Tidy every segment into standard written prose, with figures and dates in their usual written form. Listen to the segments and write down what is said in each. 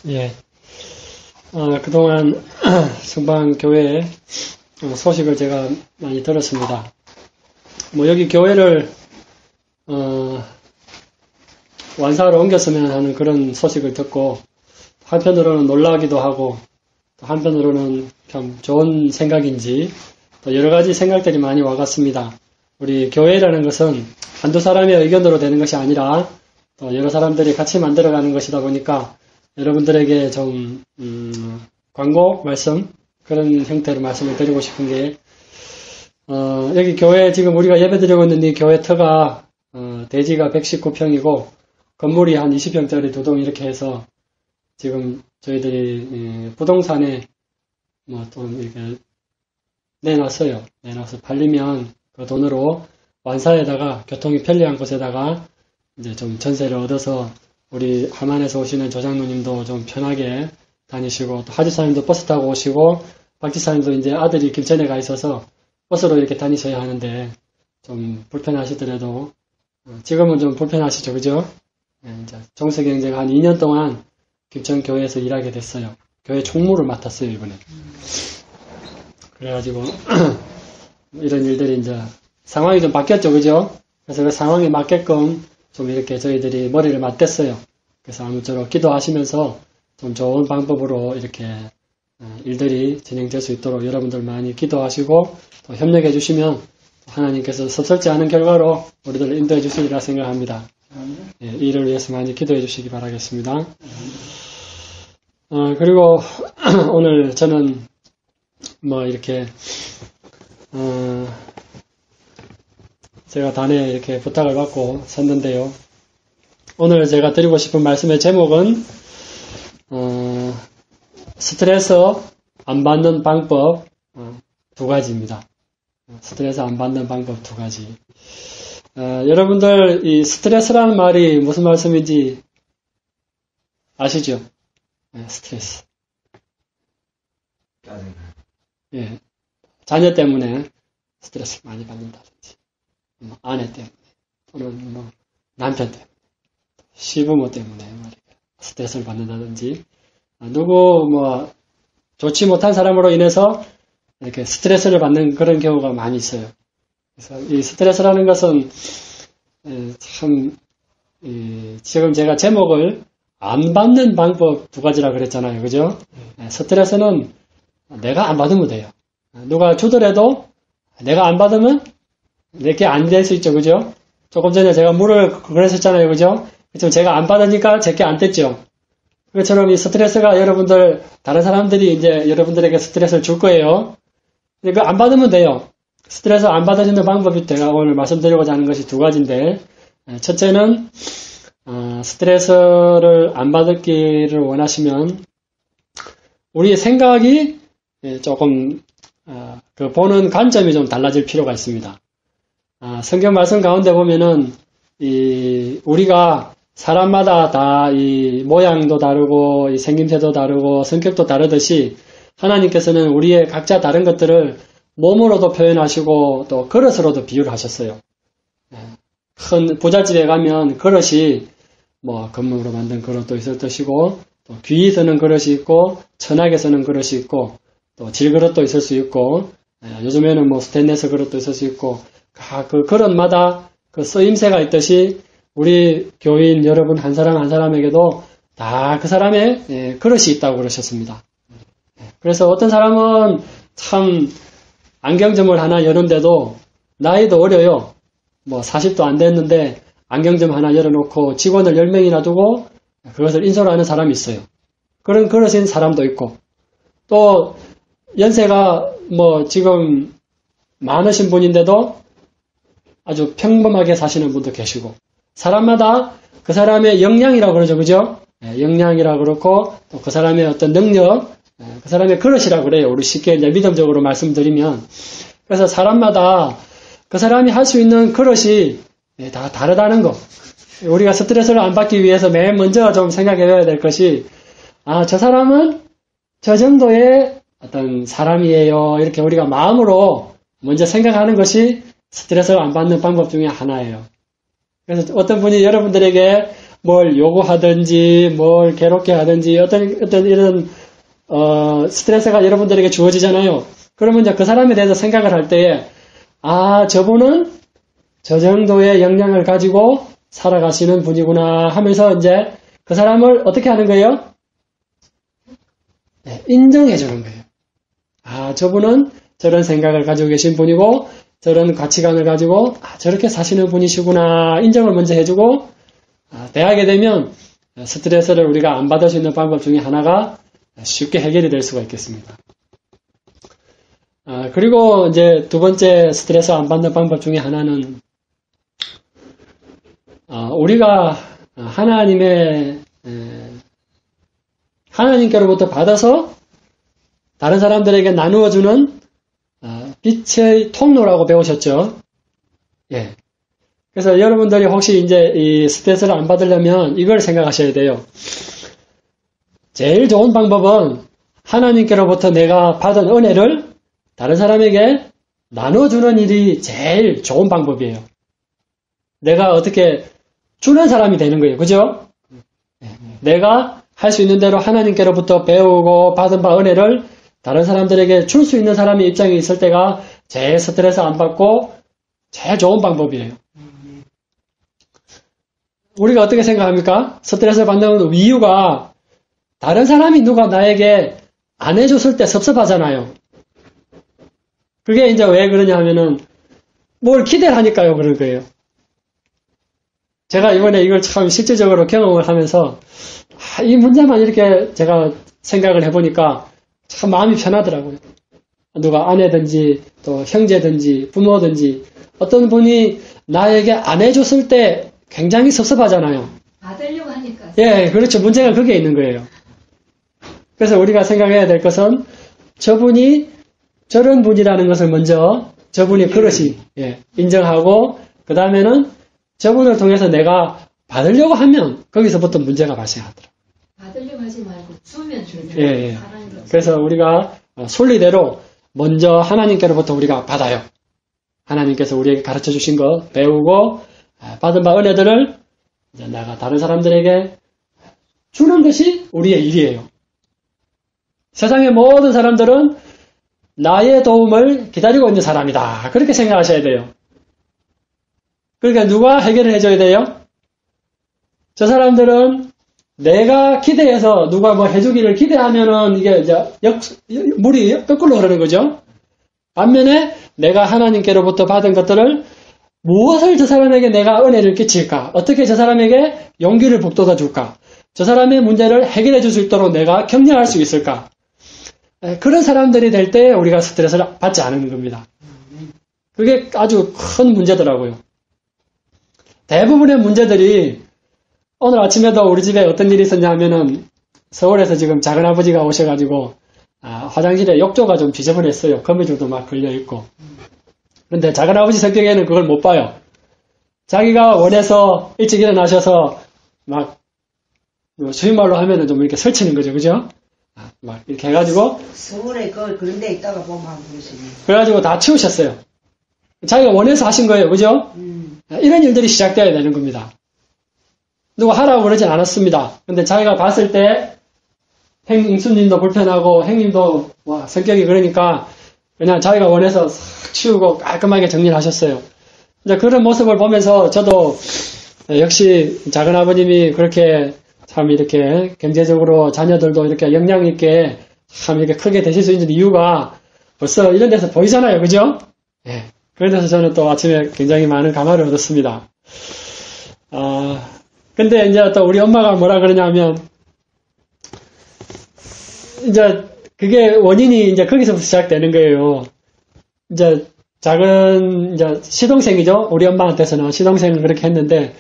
예. 그동안 성방교회 소식을 제가 많이 들었습니다. 여기 교회를 완사로 옮겼으면 하는 그런 소식을 듣고 한편으로는 놀라기도 하고 또 한편으로는 참 좋은 생각인지 또 여러 가지 생각들이 많이 와갔습니다. 우리 교회라는 것은 한두 사람의 의견으로 되는 것이 아니라 또 여러 사람들이 같이 만들어가는 것이다 보니까 여러분들에게 좀 광고 말씀 그런 형태로 말씀을 드리고 싶은 게 여기 교회 지금 우리가 예배드리고 있는 이 교회 터가 대지가 119평이고 건물이 한 20평짜리 두 동 이렇게 해서 지금 저희들이 부동산에 좀 이렇게 내놨어요. 내놔서 팔리면 그 돈으로 완사에다가 교통이 편리한 곳에다가 이제 좀 전세를 얻어서 우리 함안에서 오시는 조장로님도 좀 편하게 다니시고 또 하지사님도 버스 타고 오시고 박지사님도 이제 아들이 김천에 가 있어서 버스로 이렇게 다니셔야 하는데 좀 불편하시더라도 지금은 좀 불편하시죠, 그죠? 이제 정수경제가 한 2년 동안 김천교회에서 일하게 됐어요. 교회 총무를 맡았어요, 이번에. 그래가지고 이런 일들이 이제 상황이 좀 바뀌었죠, 그죠? 그래서 그 상황에 맞게끔 좀 이렇게 저희들이 머리를 맞댔어요. 그래서 아무쪼록 기도하시면서 좀 좋은 방법으로 이렇게 일들이 진행될 수 있도록 여러분들 많이 기도하시고 또 협력해 주시면 하나님께서 섭섭지 않은 결과로 우리들을 인도해 주시리라 생각합니다. 예, 이를 위해서 많이 기도해 주시기 바라겠습니다. 그리고 오늘 저는 이렇게 제가 단에 이렇게 부탁을 받고 섰는데요. 오늘 제가 드리고 싶은 말씀의 제목은 스트레스 안 받는 방법 두 가지입니다. 스트레스 안 받는 방법 두 가지. 여러분들 이 스트레스라는 말이 무슨 말씀인지 아시죠? 스트레스. 예, 자녀 때문에 스트레스 많이 받는다든지, 아내 때문에, 또는 남편 때문에, 시부모 때문에 스트레스를 받는다든지, 누구 좋지 못한 사람으로 인해서 이렇게 스트레스를 받는 그런 경우가 많이 있어요. 그래서 이 스트레스라는 것은 참 지금 제가 제목을 안 받는 방법 두 가지라 그랬잖아요, 그죠? 스트레스는 내가 안 받으면 돼요. 누가 주더라도 내가 안 받으면 내게 안 될 수 있죠, 그죠? 조금 전에 제가 물을 그랬었잖아요, 그죠? 그렇죠? 제가 안 받으니까 제게 안 됐죠. 그것처럼 이 스트레스가 여러분들 다른 사람들이 이제 여러분들에게 스트레스를 줄 거예요. 그거 안 받으면 돼요. 스트레스 안 받으시는 방법이 제가 오늘 말씀드리고자 하는 것이 두 가지인데, 첫째는 스트레스를 안 받기를 원하시면 우리의 생각이 조금 그 보는 관점이 좀 달라질 필요가 있습니다. 성경 말씀 가운데 보면은 우리가 사람마다 다 이 모양도 다르고 이 생김새도 다르고 성격도 다르듯이 하나님께서는 우리의 각자 다른 것들을 몸으로도 표현하시고 또 그릇으로도 비유를 하셨어요. 큰 부잣집에 가면 그릇이 금으로 만든 그릇도 있을 것이고 또 귀히 쓰는 그릇이 있고 천하게 쓰는 그릇이 있고 또 질그릇도 있을 수 있고 요즘에는 스테인리스 그릇도 있을 수 있고 그 그릇마다 그 쓰임새가 있듯이 우리 교인 여러분 한 사람 한 사람에게도 다 그 사람의 그릇이 있다고 그러셨습니다. 그래서 어떤 사람은 참 안경점을 하나 여는데도 나이도 어려요. 40도 안 됐는데 안경점 하나 열어놓고 직원을 10명이나 두고 그것을 인솔하는 사람이 있어요. 그런 그릇인 사람도 있고 또 연세가 지금 많으신 분인데도 아주 평범하게 사시는 분도 계시고 사람마다 그 사람의 역량이라고 그러죠, 그죠? 역량이라고 그렇고 또 그 사람의 어떤 능력, 그 사람의 그릇이라고 그래요. 우리 쉽게 이제 믿음적으로 말씀드리면 그래서 사람마다 그 사람이 할 수 있는 그릇이 다 다르다는 거. 우리가 스트레스를 안 받기 위해서 맨 먼저 좀 생각해야 될 것이 저 사람은 저 정도의 어떤 사람이에요. 이렇게 우리가 마음으로 먼저 생각하는 것이 스트레스를 안 받는 방법 중에 하나예요. 그래서 어떤 분이 여러분들에게 뭘 요구하든지, 뭘 괴롭게 하든지, 어떤 이런, 스트레스가 여러분들에게 주어지잖아요. 그러면 이제 그 사람에 대해서 생각을 할 때에, 아, 저분은 저 정도의 역량을 가지고 살아가시는 분이구나 하면서 이제 그 사람을 어떻게 하는 거예요? 네, 인정해 주는 거예요. 아, 저분은 저런 생각을 가지고 계신 분이고, 저런 가치관을 가지고, 아, 저렇게 사시는 분이시구나, 인정을 먼저 해주고, 대하게 되면 스트레스를 우리가 안 받을 수 있는 방법 중에 하나가 쉽게 해결이 될 수가 있겠습니다. 그리고 이제 두 번째 스트레스 안 받는 방법 중에 하나는, 우리가 하나님께로부터 받아서 다른 사람들에게 나누어주는 빛의 통로라고 배우셨죠? 예. 그래서 여러분들이 혹시 이제 이 스트레스를 안 받으려면 이걸 생각하셔야 돼요. 제일 좋은 방법은 하나님께로부터 내가 받은 은혜를 다른 사람에게 나눠주는 일이 제일 좋은 방법이에요. 내가 어떻게 주는 사람이 되는 거예요. 그죠? 내가 할 수 있는 대로 하나님께로부터 배우고 받은 바 은혜를 다른 사람들에게 줄 수 있는 사람의 입장에 있을 때가 제일 스트레스 안 받고 제일 좋은 방법이에요. 우리가 어떻게 생각합니까? 스트레스를 받는 이유가 다른 사람이 누가 나에게 안 해줬을 때 섭섭하잖아요. 그게 이제 왜 그러냐 하면은 뭘 기대를 하니까요. 그런 거예요. 제가 이번에 이걸 참 실질적으로 경험을 하면서 이 문제만 이렇게 제가 생각을 해보니까 참 마음이 편하더라고요. 누가 아내든지 또 형제든지 부모든지 어떤 분이 나에게 안 해줬을 때 굉장히 섭섭하잖아요. 받으려고 하니까. 예, 그렇죠. 문제가 그게 있는 거예요. 그래서 우리가 생각해야 될 것은 저분이 저런 분이라는 것을 먼저 저분이 그릇이 인정하고 그 다음에는 저분을 통해서 내가 받으려고 하면 거기서부터 문제가 발생하더라고요. 받으려고 하지 말고 주면 주는 예. 그래서 우리가 순리대로 먼저 하나님께로부터 우리가 받아요. 하나님께서 우리에게 가르쳐 주신 거 배우고 받은 바 은혜들을 이제 내가 다른 사람들에게 주는 것이 우리의 일이에요. 세상의 모든 사람들은 나의 도움을 기다리고 있는 사람이다. 그렇게 생각하셔야 돼요. 그러니까 누가 해결을 해줘야 돼요? 저 사람들은 내가 기대해서 누가 뭐 해주기를 기대하면은 이게 이제 물이 거꾸로 흐르는 거죠. 반면에 내가 하나님께로부터 받은 것들을 무엇을 저 사람에게 내가 은혜를 끼칠까? 어떻게 저 사람에게 용기를 북돋아 줄까? 저 사람의 문제를 해결해 줄 수 있도록 내가 격려할 수 있을까? 그런 사람들이 될 때 우리가 스트레스를 받지 않는 겁니다. 그게 아주 큰 문제더라고요. 대부분의 문제들이 오늘 아침에도 우리 집에 어떤 일이 있었냐 하면은 서울에서 지금 작은아버지가 오셔가지고 화장실에 욕조가 좀 지저분했어요. 거미줄도 막 걸려있고. 그런데 작은아버지 성격에는 그걸 못 봐요. 자기가 원해서 일찍 일어나셔서 막 수임말로 하면은 좀 이렇게 설치는 거죠. 그죠? 막 이렇게 해가지고 서울에 그런 데 있다가 보면 그러시네. 그래가지고 다 치우셨어요. 자기가 원해서 하신 거예요. 그죠? 이런 일들이 시작되어야 되는 겁니다. 누가 하라고 그러진 않았습니다. 근데 자기가 봤을 때 행수님도 불편하고 행님도 성격이 그러니까 그냥 자기가 원해서 싹 치우고 깔끔하게 정리를 하셨어요. 이제 그런 모습을 보면서 저도 역시 작은아버님이 그렇게 참 이렇게 경제적으로 자녀들도 이렇게 역량 있게 참 이렇게 크게 되실 수 있는 이유가 벌써 이런 데서 보이잖아요. 그죠? 예. 그래서 저는 또 아침에 굉장히 많은 감화를 얻었습니다. 근데 이제 또 우리 엄마가 뭐라 그러냐면, 이제 그게 원인이 이제 거기서부터 시작되는 거예요. 이제 이제 시동생이죠. 우리 엄마한테서는 시동생은 그렇게 했는데,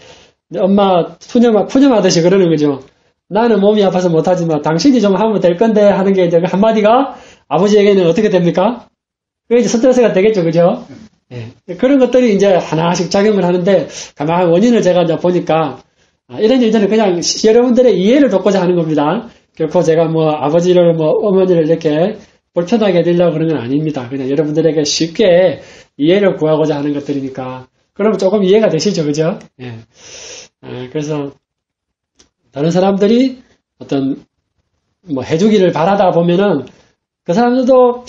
엄마 푸념하듯이 그러는 거죠. 나는 몸이 아파서 못하지만 당신이 좀 하면 될 건데 하는 게 이제 그 한마디가 아버지에게는 어떻게 됩니까? 그게 이제 스트레스가 되겠죠. 그죠? 예. 그런 것들이 이제 하나씩 작용을 하는데, 가만히 원인을 제가 이제 보니까, 이런 일들은 그냥 여러분들의 이해를 돕고자 하는 겁니다. 결코 제가 아버지를 어머니를 이렇게 불편하게 해드리려고 그런 건 아닙니다. 그냥 여러분들에게 쉽게 이해를 구하고자 하는 것들이니까. 그러면 조금 이해가 되시죠? 그죠? 예. 그래서 다른 사람들이 어떤 뭐 해주기를 바라다 보면은 그 사람도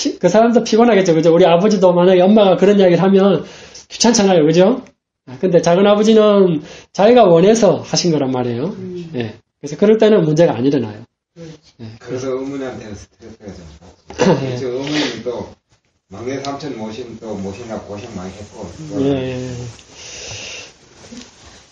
피곤하겠죠. 그죠? 우리 아버지도 만약에 엄마가 그런 이야기를 하면 귀찮잖아요. 그죠? 근데 작은 아버지는 자기가 원해서 하신 거란 말이에요. 예. 그래서 그럴 때는 문제가 안 일어나요. 예. 그래서 어머니한테는 스트레스가 좀 받죠. 예. 그래서 어머니는 또 막내 삼촌 모시느라 고생 많이 했고. 예.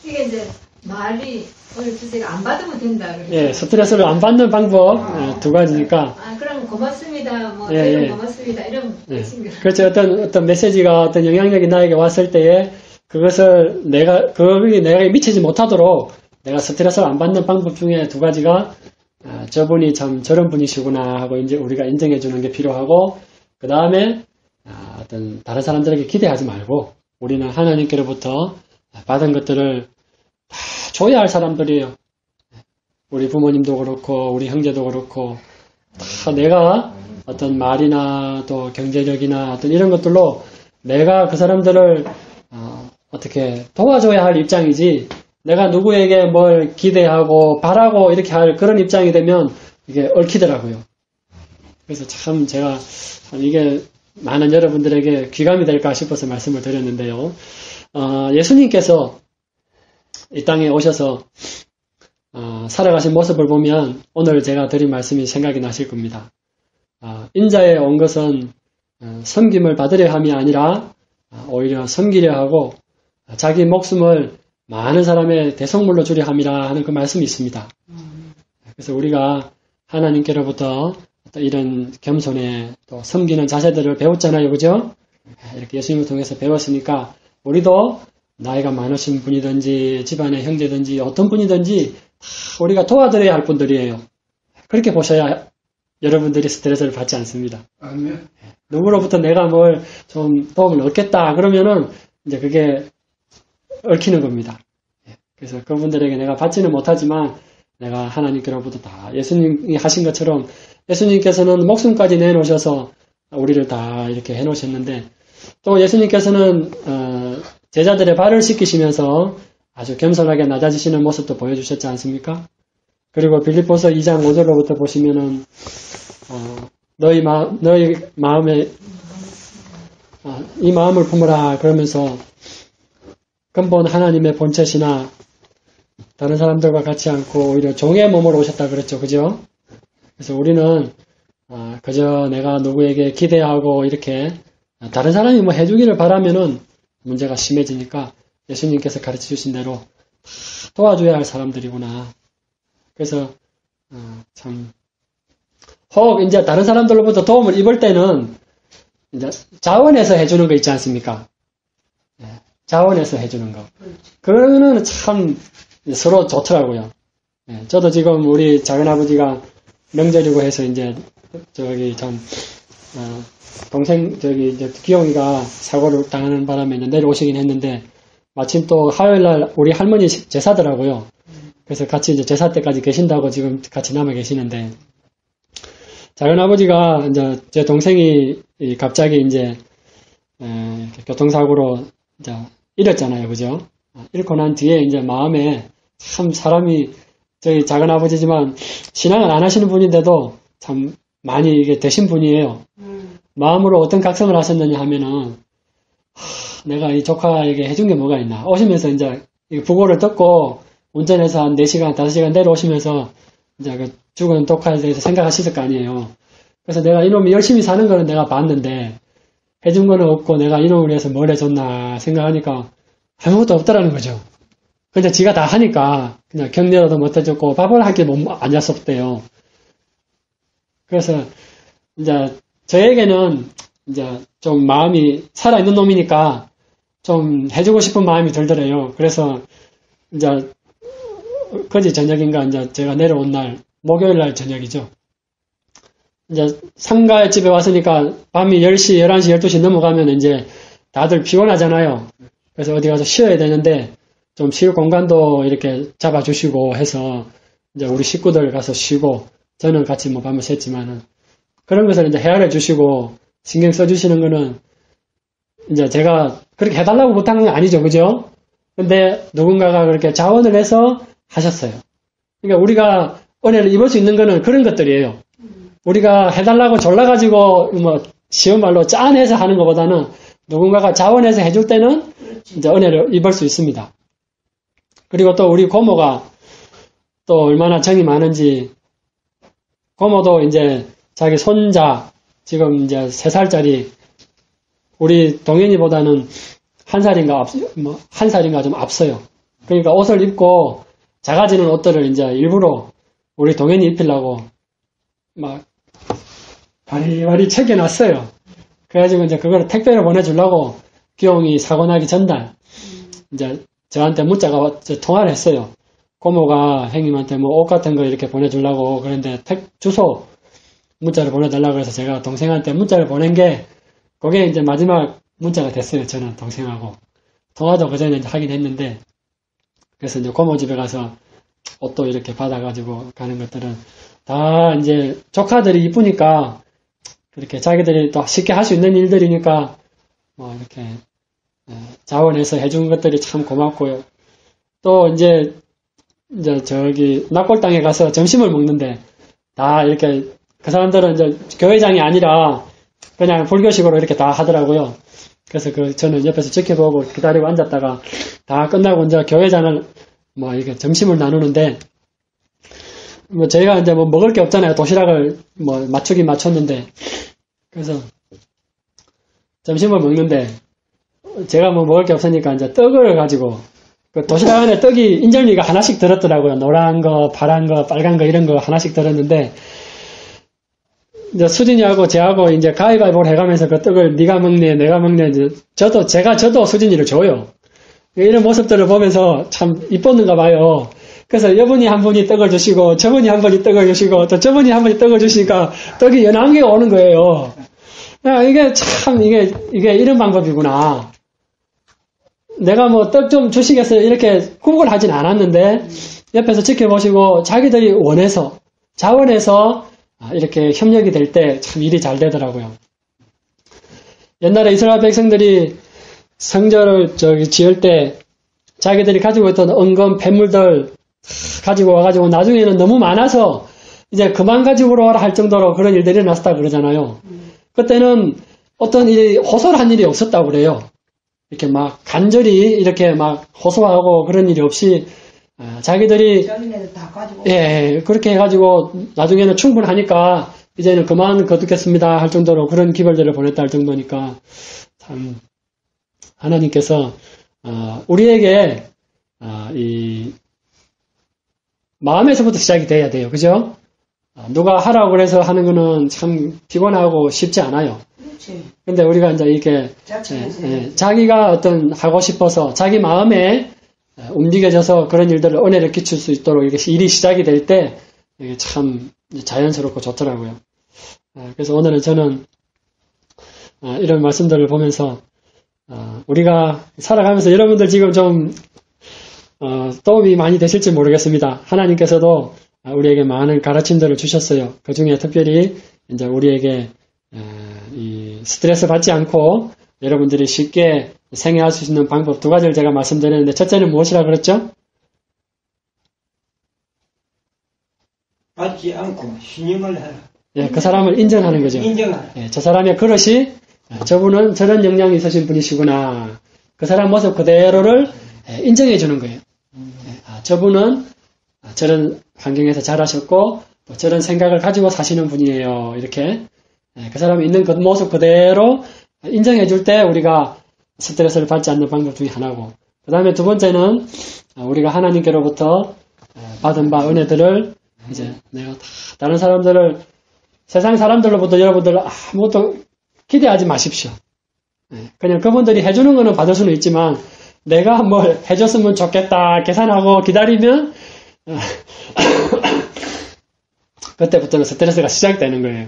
이게 이제 말이 오늘 주제가 안 받으면 된다. 그러죠. 예. 스트레스를 안 받는 방법 두 가지니까. 그럼 고맙습니다. 뭐 예, 이런 예. 고맙습니다. 이런 예. 뜻입니다. 그렇죠. 어떤 메시지가 어떤 영향력이 나에게 왔을 때에 그것을 그게 내가 미치지 못하도록 내가 스트레스를 안 받는 방법 중에 두 가지가 저분이 참 저런 분이시구나 하고 이제 우리가 인정해 주는 게 필요하고 그 다음에 어떤 다른 사람들에게 기대하지 말고 우리는 하나님께로부터 받은 것들을 다 줘야 할 사람들이에요. 우리 부모님도 그렇고 우리 형제도 그렇고 다 내가 어떤 말이나 또 경제력이나 어떤 이런 것들로 내가 그 사람들을 어떻게 도와줘야 할 입장이지 내가 누구에게 뭘 기대하고 바라고 이렇게 할 그런 입장이 되면 이게 얽히더라고요. 그래서 참 제가 이게 많은 여러분들에게 귀감이 될까 싶어서 말씀을 드렸는데요. 예수님께서 이 땅에 오셔서 살아가신 모습을 보면 오늘 제가 드린 말씀이 생각이 나실 겁니다. 인자에 온 것은 섬김을 받으려 함이 아니라 오히려 섬기려 하고 자기 목숨을 많은 사람의 대속물로 주려 함이라 하는 그 말씀이 있습니다. 그래서 우리가 하나님께로부터 이런 겸손에 또 섬기는 자세들을 배웠잖아요. 그죠? 이렇게 예수님을 통해서 배웠으니까 우리도 나이가 많으신 분이든지 집안의 형제든지 어떤 분이든지 다 우리가 도와드려야 할 분들이에요. 그렇게 보셔야 여러분들이 스트레스를 받지 않습니다. 아니면 누구로부터 내가 뭘 좀 도움을 얻겠다 그러면은 이제 그게 얽히는 겁니다. 그래서 그분들에게 내가 받지는 못하지만 내가 하나님께로부터 다 예수님이 하신 것처럼 예수님께서는 목숨까지 내놓으셔서 우리를 다 이렇게 해놓으셨는데 또 예수님께서는 제자들의 발을 씻기시면서 아주 겸손하게 낮아지시는 모습도 보여주셨지 않습니까? 그리고 빌립보서 2장 5절로부터 보시면은 너희 마음에 이 마음을 품으라 그러면서 근본 하나님의 본체시나 다른 사람들과 같이 않고 오히려 종의 몸으로 오셨다 그랬죠. 그죠? 그래서 우리는 그저 내가 누구에게 기대하고 이렇게 다른 사람이 뭐 해주기를 바라면은 문제가 심해지니까 예수님께서 가르쳐 주신 대로 도와줘야 할 사람들이구나. 그래서 참 혹 이제 다른 사람들로부터 도움을 입을 때는 이제 자원해서 해주는 거 있지 않습니까? 자원해서 해주는 거. 그거는 참 서로 좋더라고요. 저도 지금 우리 작은아버지가 명절이고 해서 이제 저기 참 동생 저기 이제 귀용이가 사고를 당하는 바람에 이제 내려오시긴 했는데 마침 또 화요일날 우리 할머니 제사더라고요. 그래서 같이 이제 제사 때까지 계신다고 지금 같이 남아 계시는데 작은아버지가 이제 제 동생이 갑자기 이제 교통사고로 이제 잃었잖아요. 그죠? 잃고 난 뒤에 이제 마음에 참 사람이 저희 작은아버지지만 신앙을 안 하시는 분인데도 참 많이 이게 되신 분이에요. 마음으로 어떤 각성을 하셨느냐 하면은 내가 이 조카에게 해준 게 뭐가 있나. 오시면서 이제 부고를 뜯고 운전해서 한 4시간, 5시간 내려오시면서 이제 그 죽은 조카에 대해서 생각하셨을 거 아니에요. 그래서 내가 이놈이 열심히 사는 거는 내가 봤는데 해준 거는 없고 내가 이놈을 위해서 뭘 해줬나 생각하니까 아무것도 없더라는 거죠. 근데 지가 다 하니까 그냥 격려라도 못 해줬고 밥을 한 끼 안 잤었대요. 그래서 이제 저에게는 이제 좀 마음이 살아있는 놈이니까 좀 해주고 싶은 마음이 들더래요. 그래서 이제 거지 저녁인가 이제 제가 내려온 날 목요일 날 저녁이죠. 이제 상가 집에 왔으니까 밤이 10시, 11시, 12시 넘어가면 이제 다들 피곤하잖아요. 그래서 어디 가서 쉬어야 되는데 좀 쉴 공간도 이렇게 잡아주시고 해서 이제 우리 식구들 가서 쉬고 저는 같이 뭐 밤을 샜지만은 그런 것을 이제 헤아려 주시고 신경 써주시는 거는 이제 제가 그렇게 해달라고 부탁한 건 아니죠. 그죠? 근데 누군가가 그렇게 자원을 해서 하셨어요. 그러니까 우리가 은혜를 입을 수 있는 거는 그런 것들이에요. 우리가 해달라고 졸라가지고 뭐 쉬운 말로 짠해서 하는 것보다는 누군가가 자원해서 해줄 때는 이제 은혜를 입을 수 있습니다. 그리고 또 우리 고모가 또 얼마나 정이 많은지, 고모도 이제 자기 손자 지금 이제 3살짜리 우리 동현이보다는 한 살인가 좀 앞서요. 그러니까 옷을 입고 작아지는 옷들을 이제 일부러 우리 동현이 입히려고 막 바리바리 챙겨놨어요. 그래가지고 이제 그걸 택배로 보내주려고 기용이 사고 나기 전날 이제 저한테 문자가 통화를 했어요. 고모가 형님한테 뭐 옷 같은 거 이렇게 보내주려고 그런데 주소 문자를 보내달라고 해서 제가 동생한테 문자를 보낸 게 그게 이제 마지막 문자가 됐어요. 저는 동생하고 통화도 그 전에 이제 하긴 했는데, 그래서 이제 고모 집에 가서 옷도 이렇게 받아가지고 가는 것들은 다 이제 조카들이 이쁘니까 그렇게 자기들이 또 쉽게 할 수 있는 일들이니까 뭐 이렇게 자원해서 해준 것들이 참 고맙고요. 또 이제 저기 낙골당에 가서 점심을 먹는데 다 이렇게 그 사람들은 이제 교회장이 아니라 그냥 불교식으로 이렇게 다 하더라고요. 그래서 저는 옆에서 지켜보고 기다리고 앉았다가 다 끝나고 이제 교회장을 뭐 이렇게 점심을 나누는데, 뭐 저희가 이제 뭐 먹을 게 없잖아요. 도시락을 뭐 맞추긴 맞췄는데, 그래서 점심을 먹는데 제가 뭐 먹을 게 없으니까 이제 떡을 가지고 그 도시락 안에 떡이 인절미가 하나씩 들었더라고요. 노란 거, 파란 거, 빨간 거 이런 거 하나씩 들었는데, 이제 수진이하고 제하고 이제 가위바위보를 해가면서 그 떡을 네가 먹네, 내가 먹네, 저도 수진이를 줘요. 이런 모습들을 보면서 참 이뻤는가 봐요. 그래서 이분이 한 분이 떡을 주시고, 저분이 한 분이 떡을 주시고, 또 저분이 한 분이 떡을 주시니까 떡이 연한 개 오는 거예요. 이게 참, 이게 이런 방법이구나. 내가 뭐 떡 좀 주시겠어요? 이렇게 구걸 하진 않았는데, 옆에서 지켜보시고 자기들이 원해서, 자원해서 이렇게 협력이 될 때 참 일이 잘 되더라고요. 옛날에 이스라엘 백성들이 성전을 지을 때 자기들이 가지고 있던 은금, 폐물들 가지고 와가지고 나중에는 너무 많아서 이제 그만 가지고 오라 할 정도로 그런 일들이 일어났다 그러잖아요. 그때는 어떤 일이 호소한 일이 없었다고 그래요. 이렇게 막 간절히 이렇게 막 호소하고 그런 일이 없이 자기들이 그렇게 해가지고 나중에는 충분하니까 이제는 그만 거두겠습니다 할 정도로 그런 기별들을 보냈다 할 정도니까 참 하나님께서 우리에게 이 마음에서부터 시작이 돼야 돼요. 그죠? 누가 하라고 그래서 하는 거는 참 피곤하고 쉽지 않아요. 근데 우리가 이제 이렇게 자기가 어떤 하고 싶어서 자기 마음에 움직여져서 그런 일들을 은혜를 끼칠 수 있도록 이렇게 일이 시작이 될 때 이게 참 자연스럽고 좋더라고요. 그래서 오늘은 저는 이런 말씀들을 보면서 우리가 살아가면서 여러분들 지금 좀 도움이 많이 되실지 모르겠습니다. 하나님께서도 우리에게 많은 가르침들을 주셨어요. 그 중에 특별히 이제 우리에게 이 스트레스 받지 않고 여러분들이 쉽게 생애할 수 있는 방법 2가지를 제가 말씀드렸는데, 첫째는 무엇이라 그랬죠? 받지 않고 신임을 해라. 예, 그 사람을 인정하는 거죠. 인정하라. 예, 저 사람의 그릇이 저분은 저런 역량이 있으신 분이시구나. 그 사람 모습 그대로를 인정해 주는 거예요. 저분은 저런 환경에서 자라셨고 또 저런 생각을 가지고 사시는 분이에요. 이렇게 그 사람이 있는 그 모습 그대로 인정해 줄 때 우리가 스트레스를 받지 않는 방법 중에 하나고, 그 다음에 2번째는 우리가 하나님께로부터 받은 바 은혜들을 이제 내가 다른 사람들을 세상 사람들로부터 여러분들 아무것도 기대하지 마십시오. 그냥 그분들이 해주는 거는 받을 수는 있지만 내가 뭘 해줬으면 좋겠다 계산하고 기다리면 그때부터는 스트레스가 시작되는 거예요.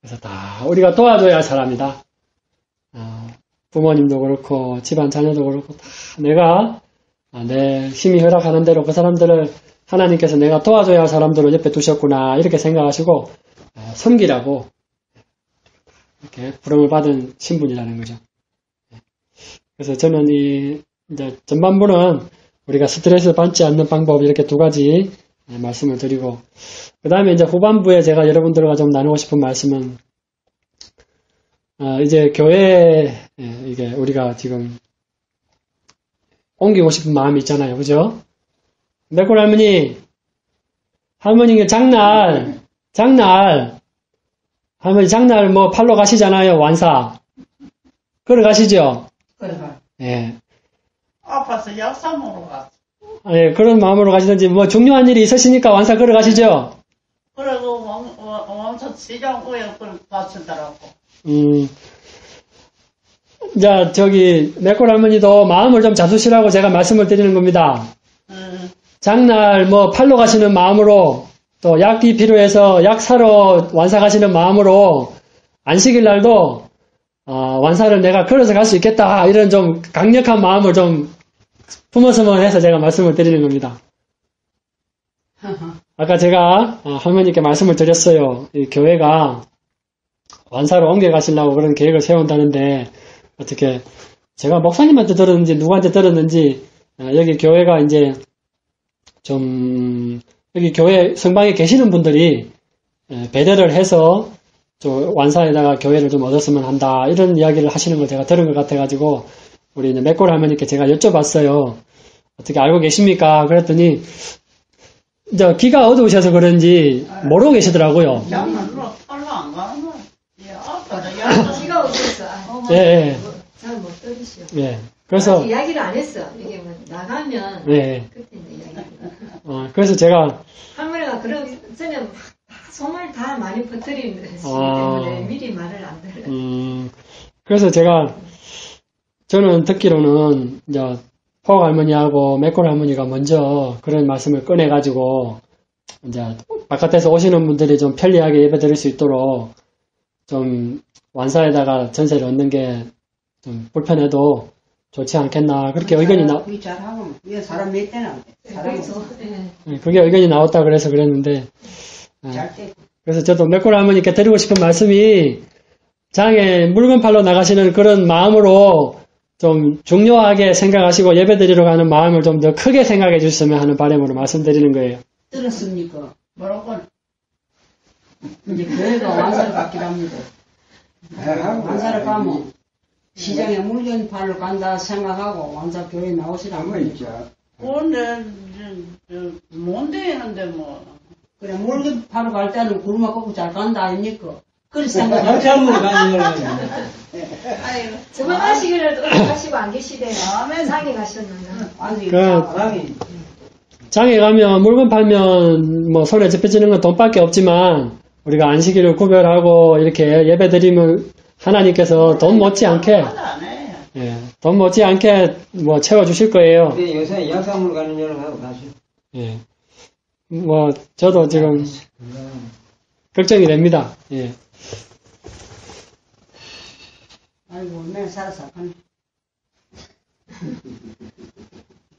그래서 다 우리가 도와줘야 할 사람이다. 부모님도 그렇고 집안 자녀도 그렇고 다 내가 내 힘이 허락하는 대로 그 사람들을 하나님께서 내가 도와줘야 할 사람들을 옆에 두셨구나 이렇게 생각하시고 섬기라고 이렇게 부름을 받은 신분이라는 거죠. 그래서 저는 이제 전반부는 우리가 스트레스 받지 않는 방법 이렇게 2가지 말씀을 드리고, 그 다음에 이제 후반부에 제가 여러분들과 좀 나누고 싶은 말씀은, 이제 교회에, 이게 우리가 지금 옮기고 싶은 마음이 있잖아요. 그죠? 맥골 할머니 장날, 할머니 장날 뭐 팔로 가시잖아요. 완사. 걸어가시죠? 그래가. 예. 아파서 약 사 먹으러 갔어. 예, 그런 마음으로 가시든지, 뭐, 중요한 일이 있으시니까 완사 걸어가시죠? 그리고 왕서 시장 후에 그걸 맞추더라고. 자, 맥골 할머니도 마음을 좀 잡수시라고 제가 말씀을 드리는 겁니다. 장날, 뭐, 팔로 가시는 마음으로, 또 약이 필요해서 약 사러 완사 가시는 마음으로, 안식일 날도, 완사를 내가 걸어서 갈 수 있겠다. 이런 좀 강력한 마음을 좀 품었으면 해서 제가 말씀을 드리는 겁니다. 아까 제가 할머니께 말씀을 드렸어요. 이 교회가 완사로 옮겨 가시려고 그런 계획을 세운다는데 어떻게 제가 목사님한테 들었는지 누구한테 들었는지 여기 교회가 이제 좀 여기 교회 성방에 계시는 분들이 배려를 해서 좀 완사에다가 교회를 좀 얻었으면 한다 이런 이야기를 하시는 걸 제가 들은 것 같아가지고 우리 이제 맥골 할머니께 제가 여쭤봤어요. 어떻게 알고 계십니까? 그랬더니 이제 귀가 어두우셔서 그런지 모르고 계시더라고요. 장난으로 팔로 안 가는 거야. 아파서 약 지가 없었어. 예. 잘못 들으시오. 예. 그래서 이야기를 안 했어. 이게 뭐 나가면 예. 그때 이제 이야기를. 그래서 제가 할머니가 그러기 전에 막 소문을 다 많이 퍼뜨리는 시기 때문에 미리 말을 안 들어요. 그래서 저는 듣기로는 이제 포 할머니하고 맥골 할머니가 먼저 그런 말씀을 꺼내가지고 이제 바깥에서 오시는 분들이 좀 편리하게 예배 드릴 수 있도록 좀 완사에다가 전세를 얻는 게 좀 불편해도 좋지 않겠나 그렇게 의견이 그게 잘하고 왜 사람 몇 대나 그래서 그게 의견이 나왔다 그래서 그랬는데 잘 때. 그래서 저도 맥골 할머니께 드리고 싶은 말씀이 장에 물건 팔러 나가시는 그런 마음으로 좀 중요하게 생각하시고 예배 드리러 가는 마음을 좀 더 크게 생각해 주셨으면 하는 바람으로 말씀드리는 거예요. 들었습니까? 뭐라고 이제 교회가 완사를 받기로 합니다. 완사를 가면 시장에 물건 팔러 간다 생각하고 완사 교회 나오시라고 있죠. 근데 못 되는데 뭐 그래 물건 팔러 갈 때는 구르마 꺾고 잘 간다 아닙니까? 그렇게 생각하고 잘못 가는 거는 아이고 저만 하시기를 가시고 안 계시대요. 아멘. 상에 가셨는데. 아니 그 장에 가면 물건 팔면 뭐 손에 접혀지는 건 돈밖에 없지만 우리가 안식일을 구별하고 이렇게 예배 드리면 하나님께서 돈 못지않게 돈 못지않게 뭐 채워주실 거예요. 근데 요새 약사물 가는 여름 하고 가시. 예. 뭐 저도 지금 걱정이 됩니다. 예. 아이고 맨 살아서 한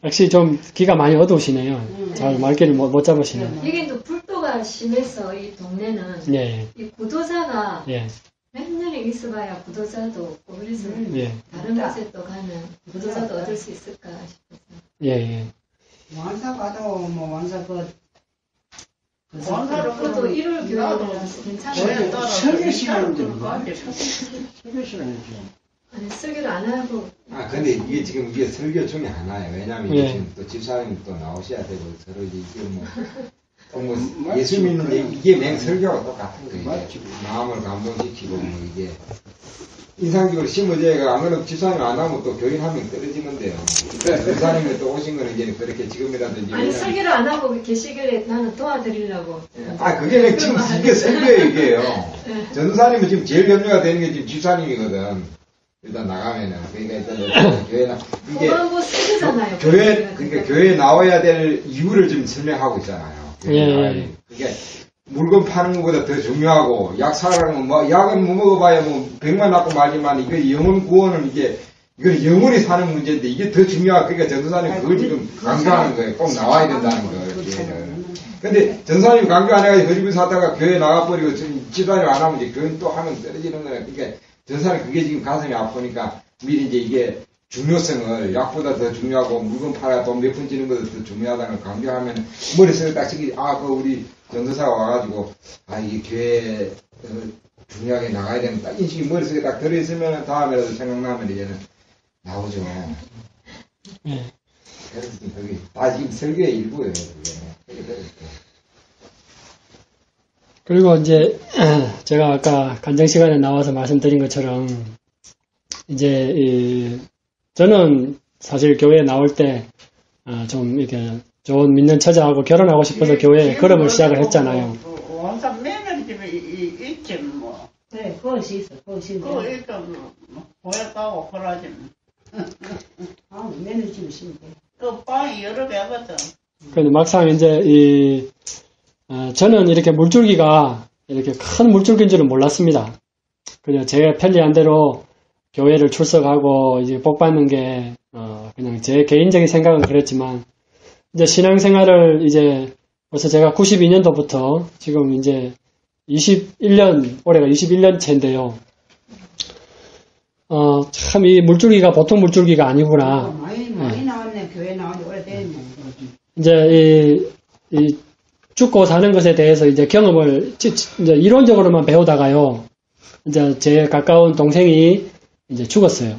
역시 좀 귀가 많이 어두우시네요. 잘 말귀를 못 잡으시네요. 여긴 또 불도가 심해서 이 동네는 예, 이 구도자가 예, 몇 년에 있어봐야 구도자도 없고 그래서 예, 다른 곳에 또 가면 구도자도 얻을 수 있을까 싶어서. 예, 예. 완사 가도 뭐 완사 원사로 그것도 1월 교회라서 괜찮아요. 설교 시간인데 설교 시간이죠. 아니 설교를 안 하고 근데 이게 지금 이게 설교 중에 하나예요. 왜냐면 예. 이게 지금 또 집사람이 또 나오셔야 되고 서로 이게 뭐 예수 믿는 이게 맹 설교가 똑같은 거예요. 맞지. 마음을 감동시키고 뭐 이게 인상적으로 심어져야 안 그러면 집사님 안 하면 또 교인 한 명 떨어지는데요. 집사님이 또 오신 거는 이제 그렇게 지금이라도 이제 아니 설교를 안 하고 계시길래 나는 도와드리려고. 그게 왜 지금 이게 설교예요, 이게요. 전도사님은 지금 제일 염려가 되는 게 지금 집사님이거든. 일단 나가면은. 그러니까 일단 교회나, 이게, 그건 설교잖아요. 그러니까 교회에 나와야 될 이유를 지금 설명하고 있잖아요. 예. 그게 물건 파는 것보다 더 중요하고, 약 사라는 뭐, 약은 못 먹어봐야 뭐, 백만 낫고 말지만, 이거 영혼 구원은 이게, 이건 영원히 사는 문제인데, 이게 더 중요하고, 그러니까 전도사님 그걸 지금 강조하는 거예요. 꼭 나와야 된다는 거예요, 교회는. 근데 전사님 강조 안 해가지고 거짓말 하다가 교회 나가버리고 지금 집사님 안 하면 이제 교인 또 하면 떨어지는 거예요. 그러니까 전사님 그게 지금 가슴이 아프니까 미리 이제 이게 중요성을 약보다 더 중요하고 물건 팔아 돈 몇 푼 지는 것도 더 중요하다는 걸 강조하면 머릿속에 딱 지기 그 우리 전도사가 와가지고 이 교회 중요하게 나가야 되는 딱 인식이 머릿속에 딱 들어있으면 다음에라도 생각나면 이제는 나오죠. 예. 그래서 그게 다 지금 설교의 일부예요. 그게. 그리고 이제 제가 아까 간증 시간에 나와서 말씀드린 것처럼 이제 저는 사실 교회에 나올 때 좀 이렇게 좋은 믿는 처자하고 결혼하고 싶어서 교회에 걸음을 시작을 했잖아요. 원산 며느리집에 있지 뭐. 그래, 그것이 있어, 그것이 있어. 그거 일단 고향 가고 그러지. 며느리집이 있으면 돼. 그 방이 여러 개거든. 근데 막상 이제 저는 이렇게 물줄기가 이렇게 큰 물줄기인 줄은 몰랐습니다. 그냥 제 편리한 대로 교회를 출석하고 이제 복 받는 게 그냥 제 개인적인 생각은 그랬지만 이제 신앙생활을 이제 벌써 제가 92년도부터 지금 이제 21년 올해가 21년 차인데요. 참 이 물줄기가 보통 물줄기가 아니구나. 많이 나왔네, 교회 나온 지 오래됐네. 이제 이 죽고 사는 것에 대해서 이제 경험을 이제 이론적으로만 배우다가요. 이제 제 가까운 동생이 이제 죽었어요.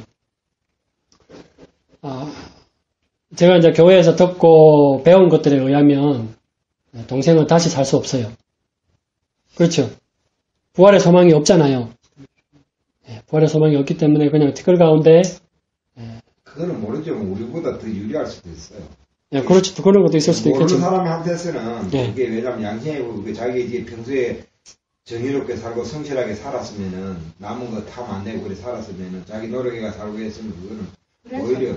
제가 이제 교회에서 듣고 배운 것들에 의하면 동생은 다시 살 수 없어요. 그렇죠. 부활의 소망이 없잖아요. 부활의 소망이 없기 때문에 그냥 티끌 가운데 그거는 모르죠. 우리보다 더 유리할 수도 있어요. 그렇죠. 그런 것도 있을 수도 모르는 있겠죠. 사람한테서는 그게 왜냐면 양심이고 자기 이제 평소에 정의롭게 살고 성실하게 살았으면은 남은 거 다 안 내고 그래 살았으면은 자기 노력에가 살고 했으면 그거는 오히려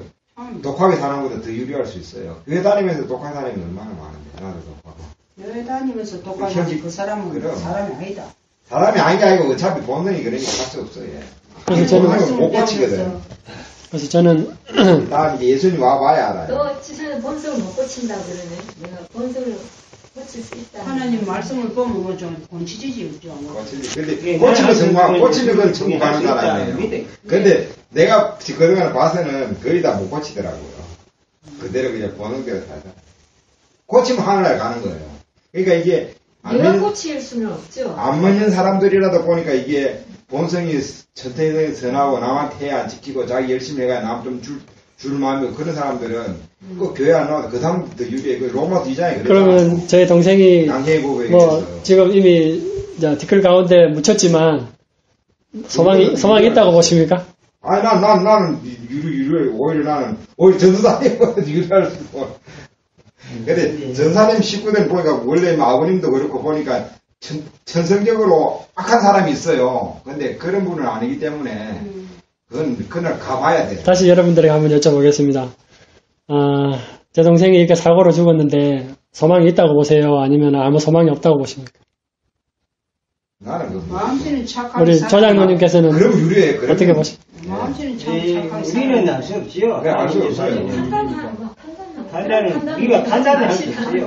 독하게 사는 것보다 더 유리할 수 있어요. 교회 다니면서 독한 사람이 얼마나 많은데 나도 독하고. 교회 다니면서 독하지 그 사람은 그럼. 사람이 아니다. 사람이 아닌 게 아니고 어차피 본능이 그러니까 할 수 없어요. 그래서 저는 본능은 못 고치거든. 그래서 저는 다음 이제 예수님 와봐야 알아요. 너 지사는 본성을 못 고친다고 그러네. 내가 본성을 고칠 수 있다. 하나님 말씀을 보면 뭐좀 곤치지지 없죠. 근데 고치면 성공, 고치면 그건 천국 가는 사람이에요. 근데 내가 그동안 봐서는 거의 다 못 고치더라고요. 그대로 그냥 본능대로 살다. 고치면 하늘나라 가는 거예요. 그러니까 이게 내가 고칠 수는 없죠. 안 믿는 사람들이라도 보니까 이게 본성이 천태에 선하고 남한테 안 지키고 자기 열심히 해가 남 좀 줄 마음이 그런 사람들은 그 교회 안 나와도 그 사람도 유리해. 그 로마 2장에 그러면 저희 동생이 뭐 지금 이미 티끌 가운데 묻혔지만 소망이 있다고 보십니까? 아니 나는 유리해. 오히려 전도사님 유리할 수 있고. 근데 전사님 식구들 보니까 원래 아버님도 그렇고 보니까 천성적으로 악한 사람이 있어요. 근데 그런 분은 아니기 때문에 그건 그날 가봐야 돼요. 다시 여러분들에게 한번 여쭤보겠습니다. 제 동생이 이렇게 사고로 죽었는데 소망이 있다고 보세요? 아니면 아무 소망이 없다고 보십니까? 나는 그 마음씨는 착하게 우리 조장로님께서는 그럼 유리해. 어떻게 보십니까? 마음씨는 참 착하게 우리는 알 수 없지요. 그래, 알수 없어요. 판단은 우리가 판단을 할 수 없지요.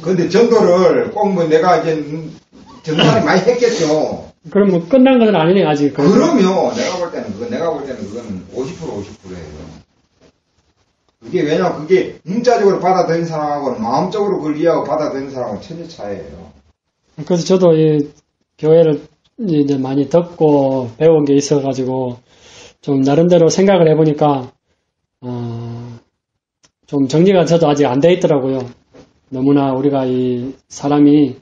근데 전도를 꼭 뭐 내가 이제 전도사님 많이 했겠죠. 그럼 뭐 끝난 건 아니네 아직. 그러면 내가 볼 때는 그건 50%예요. 그게 왜냐면 그게 문자적으로 받아들인 사람하고는 마음적으로 그걸 이해하고 받아들인 사람하고는 천지 차이예요. 그래서 저도 이 교회를 이제 많이 듣고 배운 게 있어가지고 좀 나름대로 생각을 해보니까 좀 정리가 저도 아직 안 돼 있더라고요. 너무나 우리가 이 사람이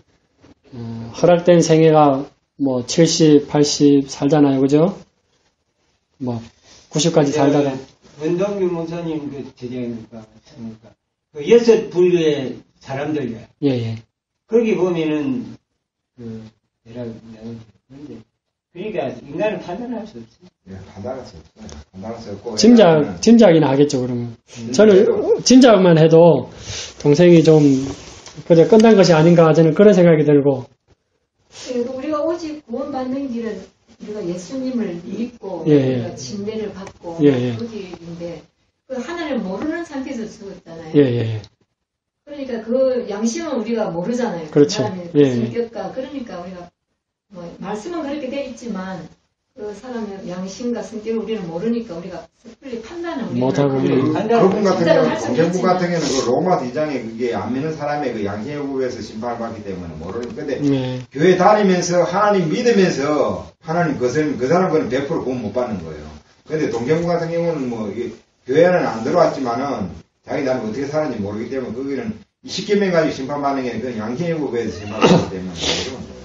허락된 생애가 뭐 70, 80 살잖아요, 그죠? 뭐 90까지 살다가 원동규 목사님 그 제자니까 그 6분류의 사람들이야. 예. 거기 보면은 그 나오는데 그러니까 인간은 판단할 수 없어. 예, 판단할 수 없어요. 판단할 수 없고 짐작이나 하겠죠, 그러면. 저는 짐작만 해도 동생이 좀 그래 끝난 것이 아닌가 저는 그런 생각이 들고. 우리가 오직 구원받는 길은 우리가 예수님을 믿고 예. 우리가 침례를 받고 예. 그 길인데 그 하나님을 모르는 상태에서 죽었잖아요. 예. 그러니까 그 양심은 우리가 모르잖아요. 그렇죠. 그 사람의 예. 성격과 그러니까 우리가 뭐 말씀은 그렇게 돼 있지만 그 사람의 양심과 성격을 우리는 모르니까 우리가 섣불리 판단을 우리는 못하고, 안 예. 하고. 그분 같은 진짜로 경우는 할 수는 동정부 있지만. 같은 경우는 그 로마 디장에 그게 안 믿는 사람의 그 양심의 부에서 심판을 받기 때문에 모르는 근데 네. 교회 다니면서 하나님 믿으면서 하나님 그 사람은 100% 구원 못 받는 거예요. 근데 동정부 같은 경우는 뭐 이게 교회는 안 들어왔지만은 자기 나는 어떻게 사는지 모르기 때문에 거기는 10개명 가지고 심판받는 게 아니라 그냥 양심의 부에서 심판받기 때문에 모르는 거예요.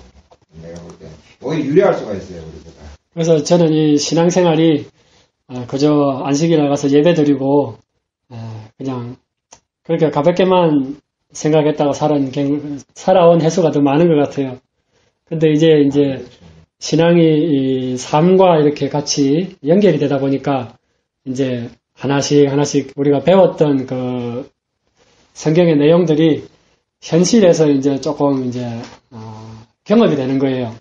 내가 볼 때 오히려 유리할 수가 있어요 우리보다. 그래서 저는 이 신앙생활이 그저 안식일 나가서 예배 드리고 그냥 그렇게 가볍게만 생각했다고 살아온 횟수가 더 많은 것 같아요. 근데 이제 신앙이 이 삶과 이렇게 같이 연결이 되다 보니까 이제 하나씩 우리가 배웠던 그 성경의 내용들이 현실에서 이제 조금 이제 경험이 되는 거예요.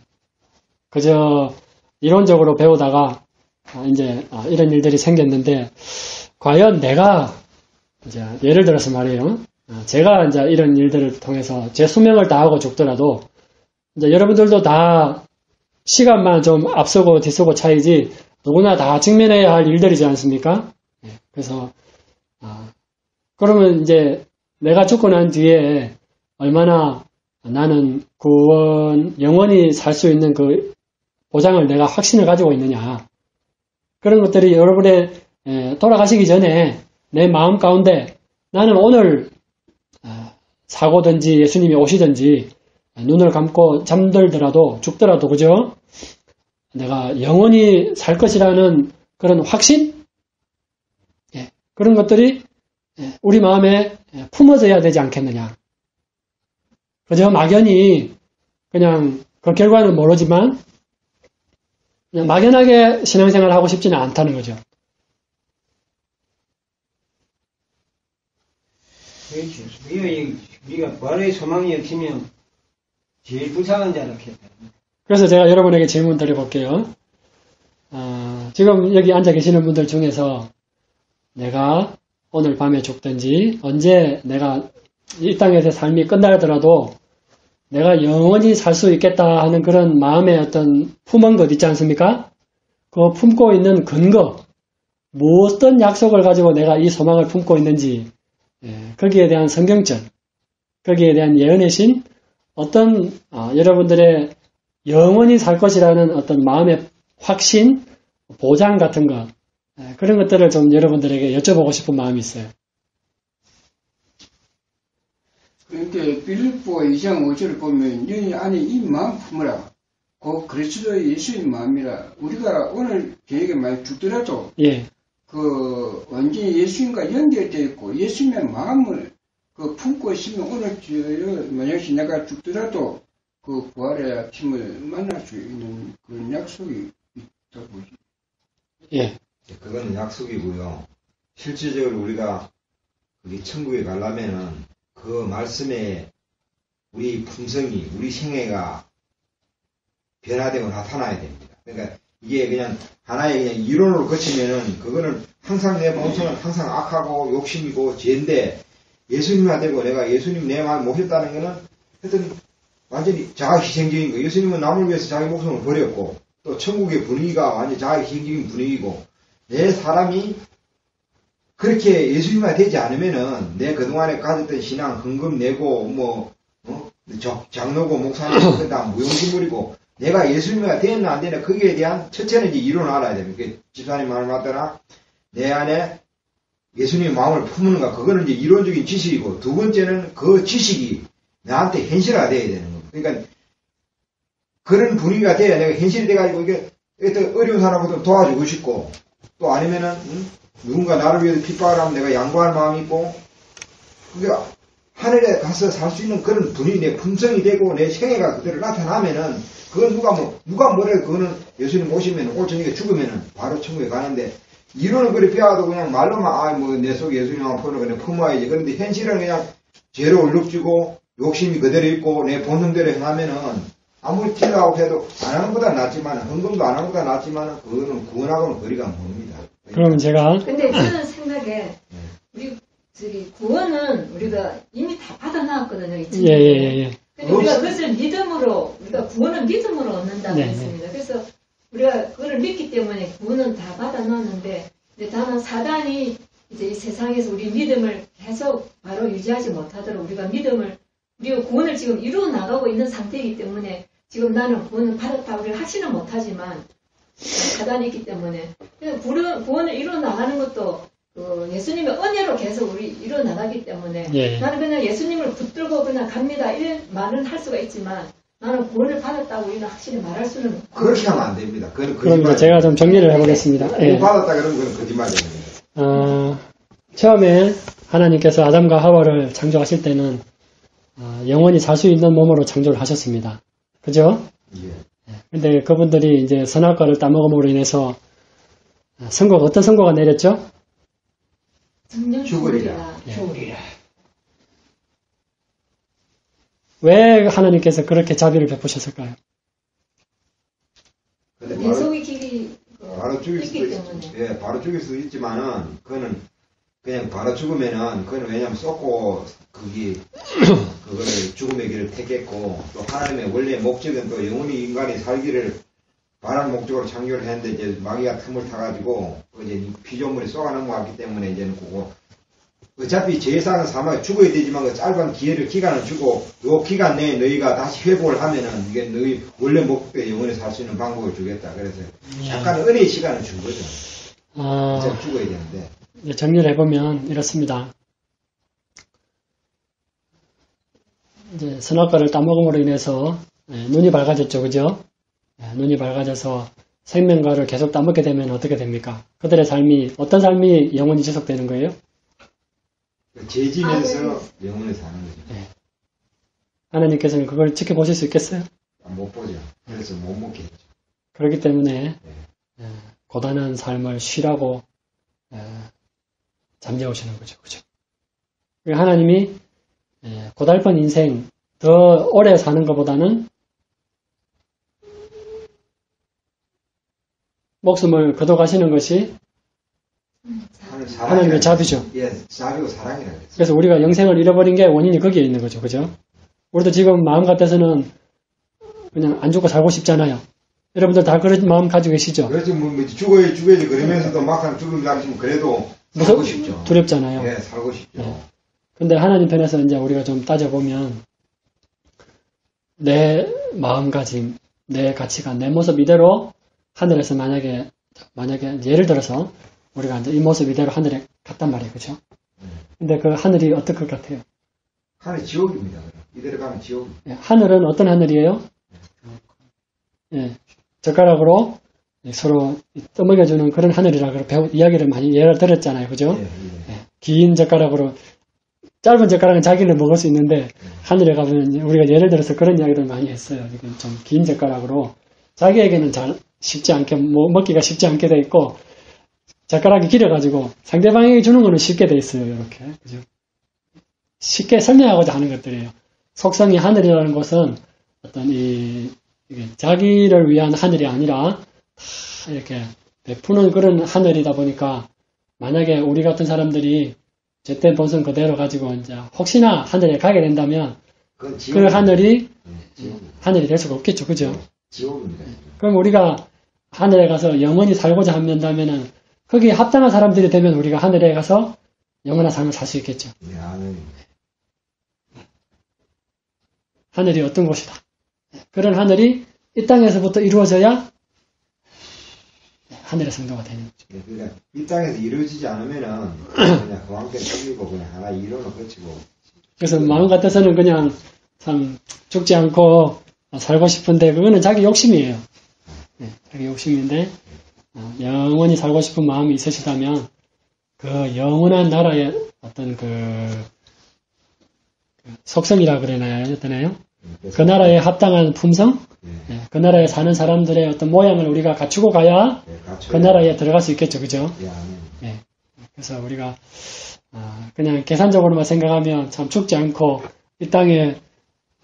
그저 이론적으로 배우다가 이제 이런 일들이 생겼는데 과연 내가 이제 예를 들어서 말이에요. 제가 이제 이런 일들을 통해서 제 수명을 다하고 죽더라도 이제 여러분들도 다 시간만 좀 앞서고 뒤서고 차이지 누구나 다 직면해야 할 일들이지 않습니까? 그래서 그러면 이제 내가 죽고 난 뒤에 얼마나 나는 영원히 살 수 있는 그 보장을 내가 확신을 가지고 있느냐. 그런 것들이 여러분의 돌아가시기 전에 내 마음 가운데 나는 오늘 사고든지 예수님이 오시든지 눈을 감고 잠들더라도 죽더라도 그죠? 내가 영원히 살 것이라는 그런 확신? 그런 것들이 우리 마음에 품어져야 되지 않겠느냐. 그저 막연히 그냥 그 결과는 모르지만 그냥 막연하게 신앙생활을 하고 싶지는 않다는 거죠. 그렇죠. 우리가 부활의 소망이 없으면 제일 불쌍한 자라 했다. 그래서 제가 여러분에게 질문 드려볼게요. 지금 여기 앉아 계시는 분들 중에서 내가 오늘 밤에 죽든지 언제 내가 이 땅에서 삶이 끝나더라도 내가 영원히 살 수 있겠다 하는 그런 마음의 어떤 품은 것 있지 않습니까? 그 품고 있는 근거, 무엇떤 약속을 가지고 내가 이 소망을 품고 있는지, 거기에 대한 성경적, 거기에 대한 예언의 신, 어떤 여러분들의 영원히 살 것이라는 어떤 마음의 확신, 보장 같은 것, 그런 것들을 좀 여러분들에게 여쭤보고 싶은 마음이 있어요. 그러니까 빌립보 2장 5절을 보면 너희 안에 이 마음 품으라. 그 그리스도 예수의 마음이라. 우리가 오늘 계획에 많이 죽더라도 예. 그 완전히 예수님과 연결되어 있고 예수님의 마음을 그 품고 있으면 오늘 만약에 내가 죽더라도 그 부활의 힘을 만날 수 있는 그런 약속이 있다고. 예. 그거는 약속이고요. 실질적으로 우리가 우리 천국에 가려면은 그 말씀에 우리 품성이, 우리 생애가 변화되고 나타나야 됩니다. 그러니까 이게 그냥 하나의 그냥 이론으로 거치면은 그거는 항상 내 마음속은 항상 악하고 욕심이고 죄인데 예수님만 되고 내가 예수님 내 마음을 모셨다는 거는 하여튼 완전히 자아 희생적인 거. 예수님은 남을 위해서 자기 목숨을 버렸고 또 천국의 분위기가 완전히 자아 희생적인 분위기고 내 사람이 그렇게 예수님만 되지 않으면은 내 그동안에 가졌던 신앙 헌금 내고 장로고 목사님 그건 다 무용지물이고 내가 예수님이 되었나 안 되나 거기에 대한 첫째는 이제 이론을 알아야 됩니다. 집사님 말을 맞더라 내 안에 예수님의 마음을 품는가 그거는 이제 이론적인 지식이고 두 번째는 그 지식이 나한테 현실화가 돼야 되는 겁니다. 그러니까 그런 분위기가 돼야 내가 현실이 돼가지고 이게 어려운 사람을 도와주고 싶고 또 아니면은 누군가 나를 위해서 핍박을 하면 내가 양보할 마음이 있고 그러니까 하늘에 가서 살 수 있는 그런 분위기 내 품성이 되고 내 생애가 그대로 나타나면은 그건 누가 뭐래도 그거는 예수님 오시면 오늘 저녁에 죽으면은 바로 천국에 가는데 이론을 그리 배워도 그냥 말로만 내 속에 예수님만 그냥 품어야지. 그런데 현실은 그냥 죄로 얼룩지고 욕심이 그대로 있고 내 본능대로 행하면은 아무리 기도하고 해도 안 하는 것보다 낫지만 헌금도 안 하는 것보다 낫지만 그거는 구원하고는 거리가 멉니다. 그러면 제가 근데 저는 생각에 우리 구원은 우리가 이미 다 받아놨거든요. 예. 근데 우리가 그것을 믿음으로 우리가 구원은 믿음으로 얻는다고 했습니다. 그래서 우리가 그거를 믿기 때문에 구원은 다 받아놨는데, 근데 다만 사단이 이제 이 세상에서 우리 믿음을 계속 바로 유지하지 못하도록 우리가 우리가 구원을 지금 이루어 나가고 있는 상태이기 때문에 지금 나는 구원을 받았다 우리가 하지는 못하지만 사단이 있기 때문에 구원을 이루어 나가는 것도 예수님의 은혜로 계속 우리 이루어 나가기 때문에 예. 나는 그냥 예수님을 붙들고 그냥 갑니다 이런 말은 할 수가 있지만 나는 구원을 받았다고 우리는 확실히 말할 수는 없고 그렇게 하면 안 됩니다. 그건 그럼 거짓말. 제가 좀 정리를 해보겠습니다. 예. 받았다 그러면 그건 거짓말입니다. 처음에 하나님께서 아담과 하와를 창조하실 때는 영원히 살 수 있는 몸으로 창조를 하셨습니다. 그죠? 예. 근데 그분들이 이제 선악과를 따먹음으로 인해서 어떤 선고가 내렸죠? 정령 죽으리라. 죽으리라. 왜 하나님께서 그렇게 자비를 베푸셨을까요? 근데 대속의 길이 바로 죽일 있기 수도 때문에 예, 바로 죽일 수도 있지만은 그거는 그냥 바로 죽으면은 그거는 왜냐면 쏟고 그거를 죽음의 길을 택했고 또 하나님의 원래 목적은 또 영원히 인간이 살기를 바란 목적으로 창조를 했는데 이제 마귀가 틈을 타가지고 이제 피조물이 쏘아 넘어갔기 때문에 이제는 그거 어차피 제사는 사망에 죽어야 되지만 그 짧은 기간을 주고 요 기간 내에 너희가 다시 회복을 하면은 이게 너희 원래 목표에 영원히 살 수 있는 방법을 주겠다. 그래서 약간 은혜의 시간을 준 거죠. 어차피 죽어야 되는데. 정리를 해보면 이렇습니다. 이제 선악과를 따먹음으로 인해서 눈이 밝아졌죠. 그죠? 눈이 밝아져서 생명과를 계속 따먹게 되면 어떻게 됩니까? 그들의 삶이 어떤 삶이 영원히 지속되는 거예요? 죄지면서 영원히 사는 거죠. 하나님께서는 그걸 지켜보실 수 있겠어요? 못 보죠. 그래서 못 먹게 했죠. 그렇기 때문에 고단한 삶을 쉬라고 잠재우시는 거죠. 그죠? 하나님이 고달픈 인생 더 오래 사는 것보다는 목숨을 거둬가시는 것이 하나님의 자비죠. 예, 자비고 사랑이라 그랬어요. 그래서 우리가 영생을 잃어버린 게 원인이 거기에 있는 거죠. 그죠? 우리도 지금 마음 같아서는 그냥 안 죽고 살고 싶잖아요. 여러분들 다 그런 마음 가지고 계시죠? 그렇지, 죽어야지. 그러면서도 막상 죽을 날이면 그래도 살고 싶죠. 두렵잖아요. 예, 살고 싶죠. 근데 하나님 편에서 이제 우리가 좀 따져보면 내 마음가짐, 내 가치관, 내 모습 이대로 하늘에서 만약에 예를 들어서 우리가 이제 이 모습 이대로 하늘에 갔단 말이에요. 그죠? 근데 그 하늘이 어떨 것 같아요? 하늘이 지옥입니다. 이대로 가면 지옥입니다. 하늘은 어떤 하늘이에요? 젓가락으로 서로 떠먹여주는 그런 하늘이라고 이야기를 많이 예를 들었잖아요. 그죠? 긴 젓가락으로 짧은 젓가락은 자기를 먹을 수 있는데 하늘에 가면 우리가 예를 들어서 그런 이야기를 많이 했어요. 좀 긴 젓가락으로 자기에게는 쉽지 않게 먹기가 쉽지 않게 돼 있고 젓가락이 길어가지고 상대방에게 주는 거는 쉽게 돼 있어요. 이렇게 그죠? 쉽게 설명하고자 하는 것들이에요. 속성이 하늘이라는 것은 어떤 이게 자기를 위한 하늘이 아니라 다 이렇게 베푸는 그런 하늘이다 보니까 만약에 우리 같은 사람들이 제때 본성 그대로 가지고 이제 혹시나 하늘에 가게 된다면 그 하늘이 하늘이 될 수가 없겠죠. 그죠? 지옥입니다. 그럼 우리가 하늘에 가서 영원히 살고자 한다면은 거기에 합당한 사람들이 되면 우리가 하늘에 가서 영원한 삶을 살 수 있겠죠. 하늘이 어떤 곳이다. 그런 하늘이 이 땅에서부터 이루어져야 하늘의 성도가 되는 거죠. 그러니까 이 땅에서 이루어지지 않으면은 그냥 그 왕께 죽이고 그냥 하나 이론을 거치고. 그래서 마음 같아서는 그냥 참 죽지 않고 살고 싶은데 그거는 자기 욕심이에요. 자기 욕심인데 영원히 살고 싶은 마음이 있으시다면 그 영원한 나라의 어떤 그 속성이라 그러나요? 그 나라에 합당한 품성, 그 나라에 사는 사람들의 어떤 모양을 우리가 갖추고 가야 그 나라에 들어갈 수 있겠죠, 그죠? 그래서 우리가 그냥 계산적으로만 생각하면 참 죽지 않고 이 땅에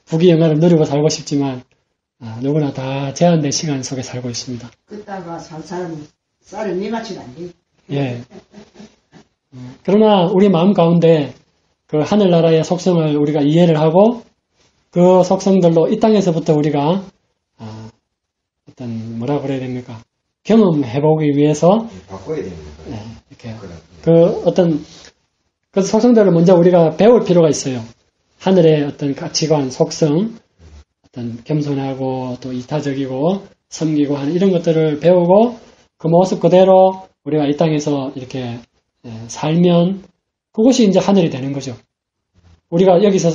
부귀 영화를 누리고 살고 싶지만 누구나 다 제한된 시간 속에 살고 있습니다. 그따가 살 사람은 쌀을 니같이 안 돼. 예. 그러나 우리 마음 가운데 그 하늘나라의 속성을 우리가 이해를 하고 그 속성들로 이 땅에서부터 우리가 어떤 뭐라 그래야 됩니까? 경험해보기 위해서 바꿔야 됩니다. 이렇게 그 어떤 그 속성들을 먼저 우리가 배울 필요가 있어요. 하늘의 어떤 가치관, 속성, 어떤 겸손하고 또 이타적이고 섬기고 하는 이런 것들을 배우고 그 모습 그대로 우리가 이 땅에서 이렇게 살면 그것이 이제 하늘이 되는 거죠. 우리가 여기서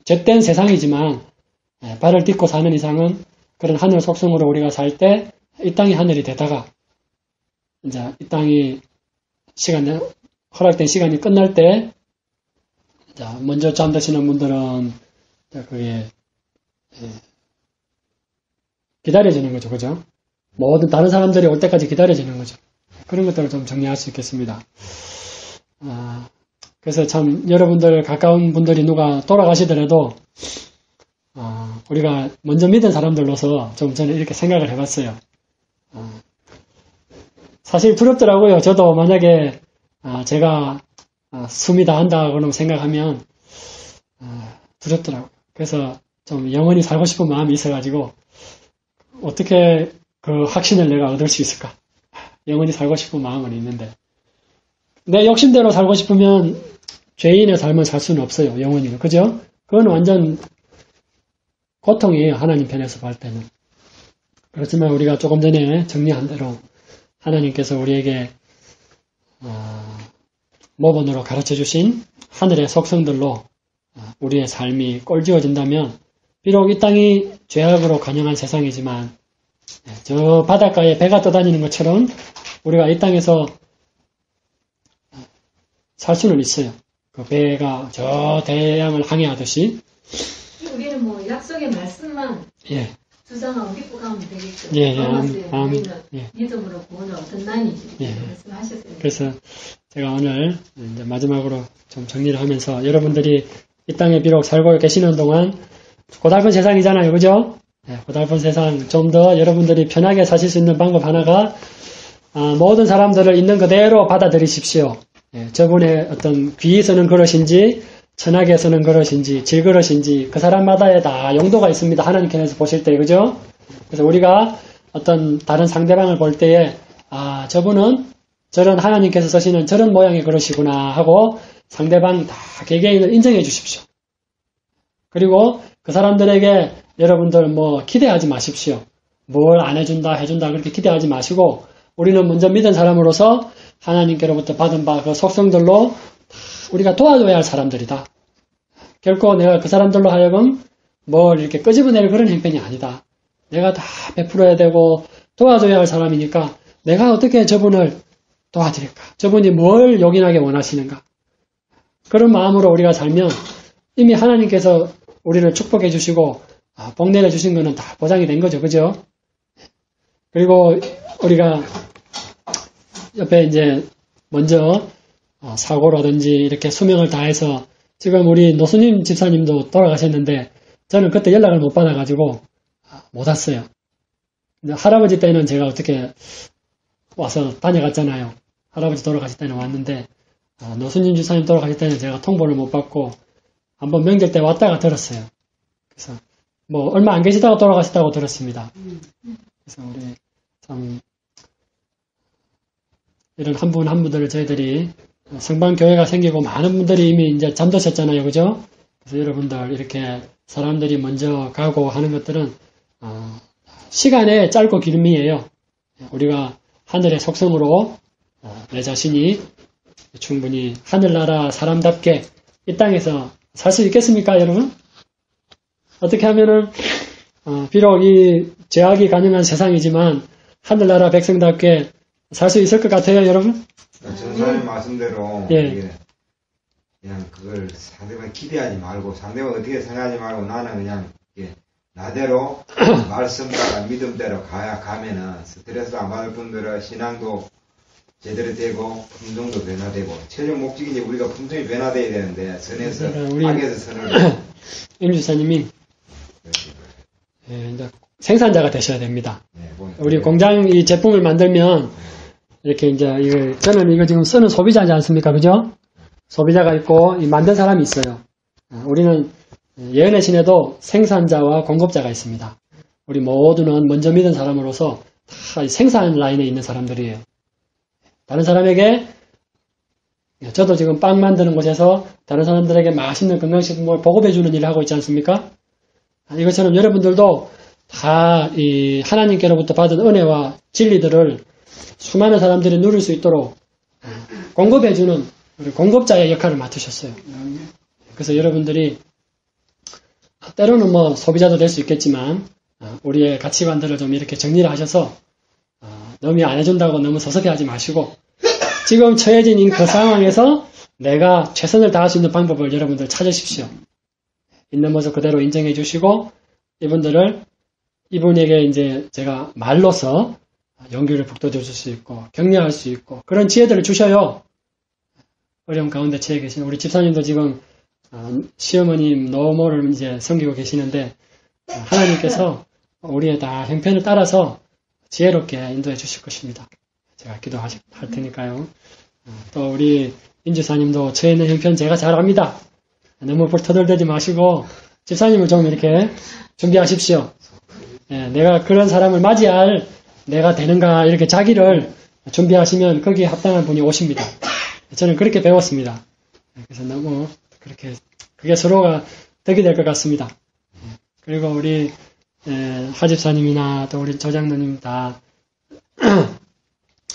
죗된 세상이지만 발을 딛고 사는 이상은 그런 하늘 속성으로 우리가 살 때 이 땅이 하늘이 되다가 이제 이 땅이 허락된 시간이 끝날 때 먼저 잠드시는 분들은 그게 기다려지는 거죠. 그죠? 모든 다른 사람들이 올 때까지 기다려지는 거죠. 그런 것들을 좀 정리할 수 있겠습니다. 그래서 참 여러분들 가까운 분들이 누가 돌아가시더라도 우리가 먼저 믿은 사람들로서 좀 저는 이렇게 생각을 해봤어요. 사실 두렵더라고요. 저도 만약에 제가 숨이 다 한다고 생각하면 두렵더라고요. 그래서 좀 영원히 살고 싶은 마음이 있어가지고 어떻게 그 확신을 내가 얻을 수 있을까? 영원히 살고 싶은 마음은 있는데 내 욕심대로 살고 싶으면 죄인의 삶을 살 수는 없어요. 영원히는. 그죠? 그건 완전 고통이에요. 하나님 편에서 볼 때는. 그렇지만 우리가 조금 전에 정리한 대로 하나님께서 우리에게 모본으로 가르쳐 주신 하늘의 속성들로 우리의 삶이 꼴지어진다면 비록 이 땅이 죄악으로 간영한 세상이지만 저 바닷가에 배가 떠다니는 것처럼 우리가 이 땅에서 살 수는 있어요. 그 배가 저 대양을 항해하듯이 우리는 뭐 약속의 말씀만 주장하고 믿고 가면 되겠죠. 우리는 믿음으로 구원을 얻었나니 말씀하셨어요. 그래서 제가 오늘 이제 마지막으로 좀 정리를 하면서 여러분들이 이 땅에 비록 살고 계시는 동안 고달픈 세상이잖아요. 그죠? 고달픈 세상 좀 더 여러분들이 편하게 사실 수 있는 방법 하나가 모든 사람들을 있는 그대로 받아들이십시오. 저분의 어떤 귀에서는 그릇인지 천하에서는 그릇인지 질그릇인지 그 사람마다의 다 용도가 있습니다. 하나님께서 보실 때. 그죠? 그래서 우리가 어떤 다른 상대방을 볼 때에 저분은 저런 하나님께서 쓰시는 저런 모양의 그릇이구나 하고 상대방 다 개개인을 인정해 주십시오. 그리고 그 사람들에게 여러분들 뭐 기대하지 마십시오. 뭘 안 해준다 해준다 그렇게 기대하지 마시고 우리는 먼저 믿은 사람으로서 하나님께로부터 받은 바 그 속성들로 우리가 도와줘야 할 사람들이다. 결코 내가 그 사람들로 하여금 뭘 이렇게 끄집어낼 그런 형편이 아니다. 내가 다 베풀어야 되고 도와줘야 할 사람이니까 내가 어떻게 저분을 도와드릴까? 저분이 뭘 요긴하게 원하시는가? 그런 마음으로 우리가 살면 이미 하나님께서 우리를 축복해 주시고 복 내려 주신 거는 다 보장이 된 거죠. 그죠? 그리고 우리가 옆에 이제 먼저 사고라든지 이렇게 수명을 다해서 지금 우리 노수님 집사님도 돌아가셨는데 저는 그때 연락을 못 받아가지고 못 왔어요. 할아버지 때는 제가 어떻게 와서 다녀갔잖아요. 할아버지 돌아가실 때는 왔는데 노수님 집사님 돌아가실 때는 제가 통보를 못 받고 한번 명절 때 왔다가 들었어요. 그래서 뭐 얼마 안 계시다가 돌아가셨다고 들었습니다. 그래서 우리 참 이런 한 분 한 분들을 저희들이 성방교회가 생기고 많은 분들이 이미 이제 잠드셨잖아요. 그죠? 그래서 여러분들 이렇게 사람들이 먼저 가고 하는 것들은 시간의 짧고 길음이에요. 우리가 하늘의 속성으로 내 자신이 충분히 하늘나라 사람답게 이 땅에서 살 수 있겠습니까, 여러분? 어떻게 하면은 비록 이 죄악이 가능한 세상이지만 하늘나라 백성답게 살 수 있을 것 같아요, 여러분? 전사님 말씀대로 그냥 그걸 상대방 기대하지 말고 상대방 어떻게 생각하지 말고 나는 그냥 나대로 말씀대로 믿음대로 가면은 스트레스 안 받을 뿐더러 신앙도 제대로 되고 품성도 변화되고 최종 목적이 이제 우리가 품성이 변화돼야 되는데 선에서 악에서 선을 임 주사님이 이제 생산자가 되셔야 됩니다. 우리 공장 이 제품을 만들면 이렇게 이제 저는 이거 지금 쓰는 소비자지 않습니까? 그죠? 소비자가 있고 만든 사람이 있어요. 우리는 예언의 신에도 생산자와 공급자가 있습니다. 우리 모두는 먼저 믿은 사람으로서 다 생산 라인에 있는 사람들이에요. 다른 사람에게, 저도 지금 빵 만드는 곳에서 다른 사람들에게 맛있는 건강식품을 보급해주는 일을 하고 있지 않습니까? 이것처럼 여러분들도 다 이 하나님께로부터 받은 은혜와 진리들을 수많은 사람들이 누릴 수 있도록 공급해주는 공급자의 역할을 맡으셨어요. 그래서 여러분들이 때로는 뭐 소비자도 될 수 있겠지만 우리의 가치관들을 좀 이렇게 정리를 하셔서 너무 안 해준다고 너무 서섭해하지 마시고 지금 처해진 그 상황에서 내가 최선을 다할 수 있는 방법을 여러분들 찾으십시오. 있는 모습 그대로 인정해 주시고 이분에게 이제 제가 말로서 용기를 북돋워 줄 수 있고 격려할 수 있고 그런 지혜들을 주셔요. 어려움 가운데 처해 계신 우리 집사님도 지금 시어머님 노모를 이제 섬기고 계시는데 하나님께서 우리의 다 형편을 따라서 지혜롭게 인도해 주실 것입니다. 제가 기도할 테니까요. 또 우리 인주사님도 처해 있는 형편 제가 잘 압니다. 너무 터덜대지 마시고 집사님을 좀 이렇게 준비하십시오. 내가 그런 사람을 맞이할 내가 되는가 이렇게 자기를 준비하시면 거기에 합당한 분이 오십니다. 저는 그렇게 배웠습니다. 그래서 너무 그게 서로가 덕이 될 것 같습니다. 그리고 우리 하집사님이나 또 우리 조장로님 다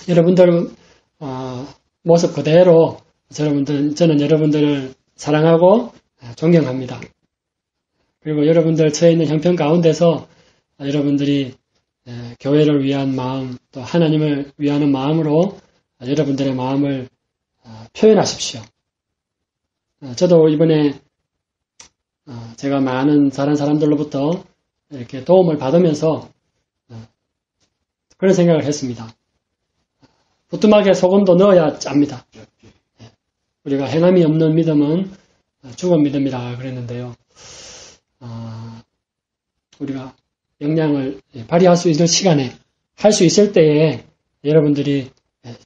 여러분들 모습 그대로 저는 여러분들을 사랑하고 존경합니다. 그리고 여러분들 처해 있는 형편 가운데서 여러분들이 교회를 위한 마음 또 하나님을 위하는 마음으로 여러분들의 마음을 표현하십시오. 저도 이번에 제가 많은 다른 사람들로부터 이렇게 도움을 받으면서 그런 생각을 했습니다. 부뚜막에 소금도 넣어야 짭니다. 우리가 행함이 없는 믿음은 죽은 믿음이라 그랬는데요. 우리가 역량을 발휘할 수 있는 시간에 할 수 있을 때에 여러분들이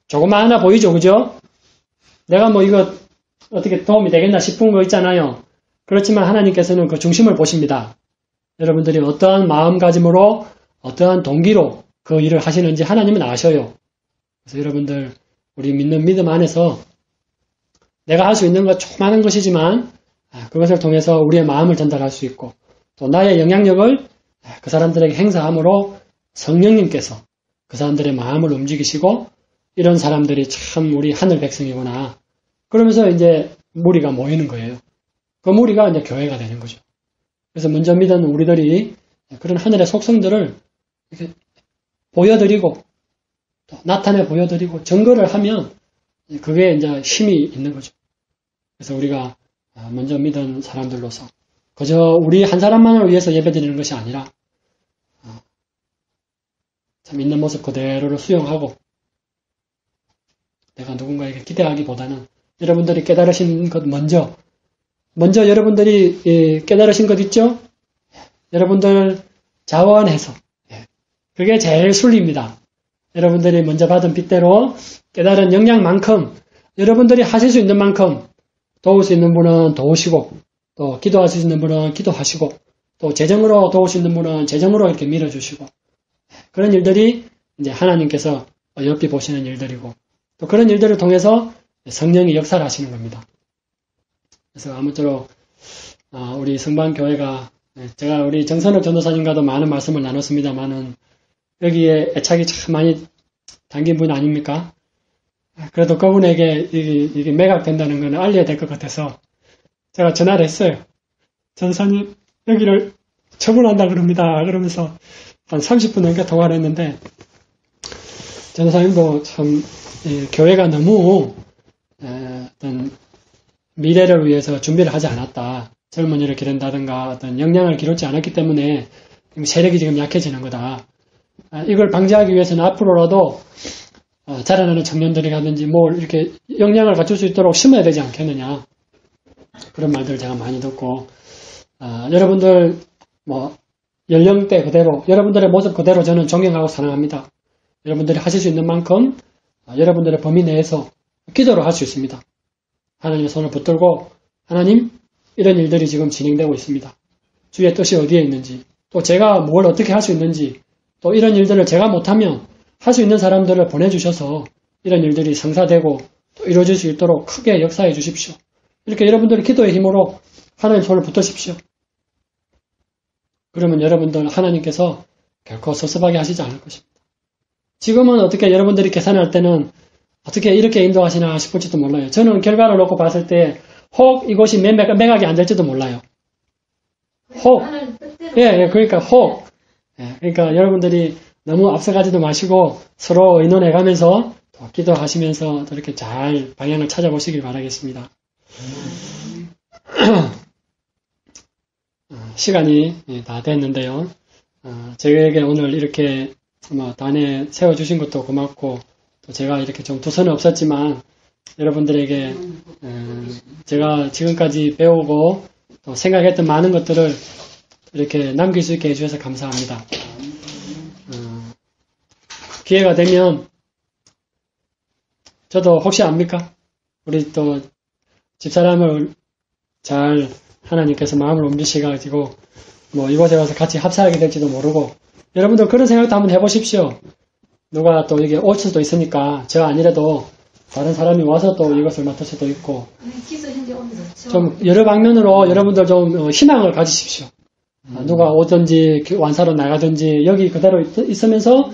조금만 하나 보이죠, 그죠? 내가 뭐 이거 어떻게 도움이 되겠나 싶은 거 있잖아요. 그렇지만 하나님께서는 그 중심을 보십니다. 여러분들이 어떠한 마음가짐으로 어떠한 동기로 그 일을 하시는지 하나님은 아셔요. 그래서 여러분들 우리 믿는 믿음 안에서 내가 할 수 있는 것 조그마한 것이지만 그것을 통해서 우리의 마음을 전달할 수 있고 또 나의 영향력을 그 사람들에게 행사함으로 성령님께서 그 사람들의 마음을 움직이시고 이런 사람들이 참 우리 하늘 백성이구나. 그러면서 이제 무리가 모이는 거예요. 그 무리가 이제 교회가 되는 거죠. 그래서 먼저 믿은 우리들이 그런 하늘의 속성들을 이렇게 보여드리고 또 나타내 보여드리고 증거를 하면 그게 이제 힘이 있는 거죠. 그래서 우리가 먼저 믿은 사람들로서 그저 우리 한 사람만을 위해서 예배드리는 것이 아니라 참 있는 모습 그대로를 수용하고 내가 누군가에게 기대하기보다는 여러분들이 깨달으신 것 먼저 여러분들이 깨달으신 것 있죠? 여러분들 자원해서 그게 제일 순리입니다. 여러분들이 먼저 받은 빚대로 깨달은 역량만큼 여러분들이 하실 수 있는 만큼 도울 수 있는 분은 도우시고 또 기도할 수 있는 분은 기도하시고 또 재정으로 도울 수 있는 분은 재정으로 이렇게 밀어주시고 그런 일들이 이제 하나님께서 옆에 보시는 일들이고 또 그런 일들을 통해서 성령이 역사를 하시는 겁니다. 그래서 아무쪼록 우리 성방교회가 제가 우리 정선욱 전도사님과도 많은 말씀을 나눴습니다만은 여기에 애착이 참 많이 담긴 분 아닙니까? 그래도 그분에게 이게 매각된다는 건 알려야 될 것 같아서 제가 전화를 했어요. 전도사님 여기를 처분한다 그럽니다. 그러면서 한 30분 넘게 통화를 했는데 전도사님도 참 교회가 너무 어떤 미래를 위해서 준비를 하지 않았다. 젊은이를 기른다든가 어떤 역량을 기르지 않았기 때문에 세력이 지금 약해지는 거다. 이걸 방지하기 위해서는 앞으로라도 자라나는 청년들이 가든지 뭘 이렇게 역량을 갖출 수 있도록 심어야 되지 않겠느냐. 그런 말들을 제가 많이 듣고 여러분들 뭐 연령대 그대로 여러분들의 모습 그대로 저는 존경하고 사랑합니다. 여러분들이 하실 수 있는 만큼 여러분들의 범위 내에서 기도를 할 수 있습니다. 하나님의 손을 붙들고 하나님 이런 일들이 지금 진행되고 있습니다. 주의 뜻이 어디에 있는지 또 제가 뭘 어떻게 할 수 있는지, 또 이런 일들을 제가 못하면 할 수 있는 사람들을 보내주셔서 이런 일들이 성사되고 또 이루어질 수 있도록 크게 역사해 주십시오. 이렇게 여러분들의 기도의 힘으로 하나님 손을 붙드십시오. 그러면 여러분들 하나님께서 결코 섭섭하게 하시지 않을 것입니다. 지금은 어떻게 여러분들이 계산할 때는 어떻게 이렇게 인도하시나 싶을지도 몰라요. 저는 결과를 놓고 봤을 때 혹 이것이 매각이 안 될지도 몰라요. 혹. 예, 그러니까 혹. 예, 그러니까 여러분들이 너무 앞서가지도 마시고 서로 의논해가면서 또 기도하시면서 이렇게 잘 방향을 찾아보시길 바라겠습니다. 시간이 다 됐는데요. 저에게 오늘 이렇게 단에 세워주신 것도 고맙고 또 제가 이렇게 좀 두서는 없었지만 여러분들에게 제가 지금까지 배우고 또 생각했던 많은 것들을 이렇게 남길 수 있게 해주셔서 감사합니다. 기회가 되면 저도 혹시 압니까? 우리 또 집사람을 잘 하나님께서 마음을 옮기셔가지고 이곳에 와서 같이 합사하게 될지도 모르고 여러분들 그런 생각도 한번 해보십시오. 누가 또 여기 올 수도 있으니까 저 아니라도 다른 사람이 와서 또 이것을 맡을 수도 있고 좀 여러 방면으로 여러분들 좀 희망을 가지십시오. 누가 오든지 완사로 나가든지 여기 그대로 있으면서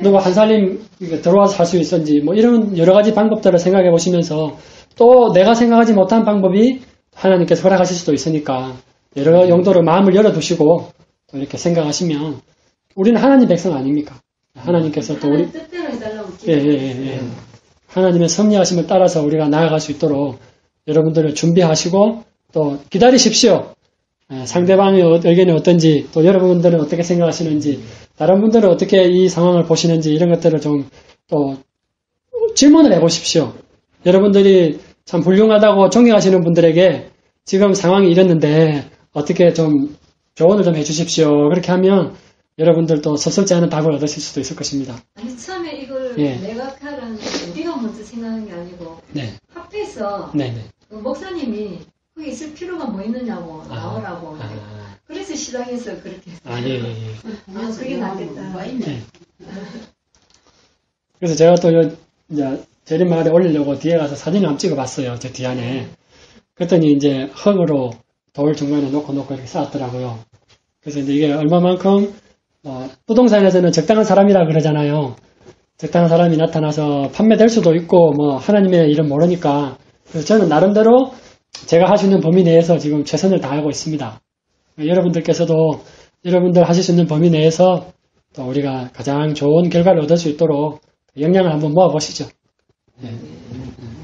누가 한 살림 들어와서 할 수 있는지 이런 여러 가지 방법들을 생각해 보시면서 또 내가 생각하지 못한 방법이 하나님께서 허락하실 수도 있으니까 여러 용도로 마음을 열어두시고 또 이렇게 생각하시면 우리는 하나님 백성 아닙니까? 하나님께서 또 우리 하나님의 섭리하심을 따라서 우리가 나아갈 수 있도록 여러분들을 준비하시고 또 기다리십시오. 상대방의 의견이 어떤지 또 여러분들은 어떻게 생각하시는지 다른 분들은 어떻게 이 상황을 보시는지 이런 것들을 좀 또 질문을 해보십시오. 여러분들이 참 훌륭하다고 존경하시는 분들에게 지금 상황이 이랬는데 어떻게 좀 조언을 좀 해주십시오. 그렇게 하면 여러분들도 섭섭지 않은 답을 얻으실 수도 있을 것입니다. 아니 처음에 이걸 매각하라는 우리가 먼저 생각한 게 아니고 합해서 그 목사님이 거기 있을 필요가 뭐 있느냐고 나오라고 그래서 시장에서 그렇게 했어요. 그게 낫겠다. 그래서 제가 또 이제 재림마을에 올리려고 뒤에 가서 사진을 한번 찍어봤어요. 저 뒤안에. 그랬더니 이제 흙으로 돌 중간에 놓고 이렇게 쌓았더라고요. 그래서 이제 이게 얼마만큼 부동산에서는 적당한 사람이라 그러잖아요. 적당한 사람이 나타나서 판매될 수도 있고 하나님의 일은 모르니까 그래서 저는 나름대로 제가 할 수 있는 범위 내에서 지금 최선을 다하고 있습니다. 여러분들께서도 여러분들 하실 수 있는 범위 내에서 또 우리가 가장 좋은 결과를 얻을 수 있도록 역량을 한번 모아보시죠.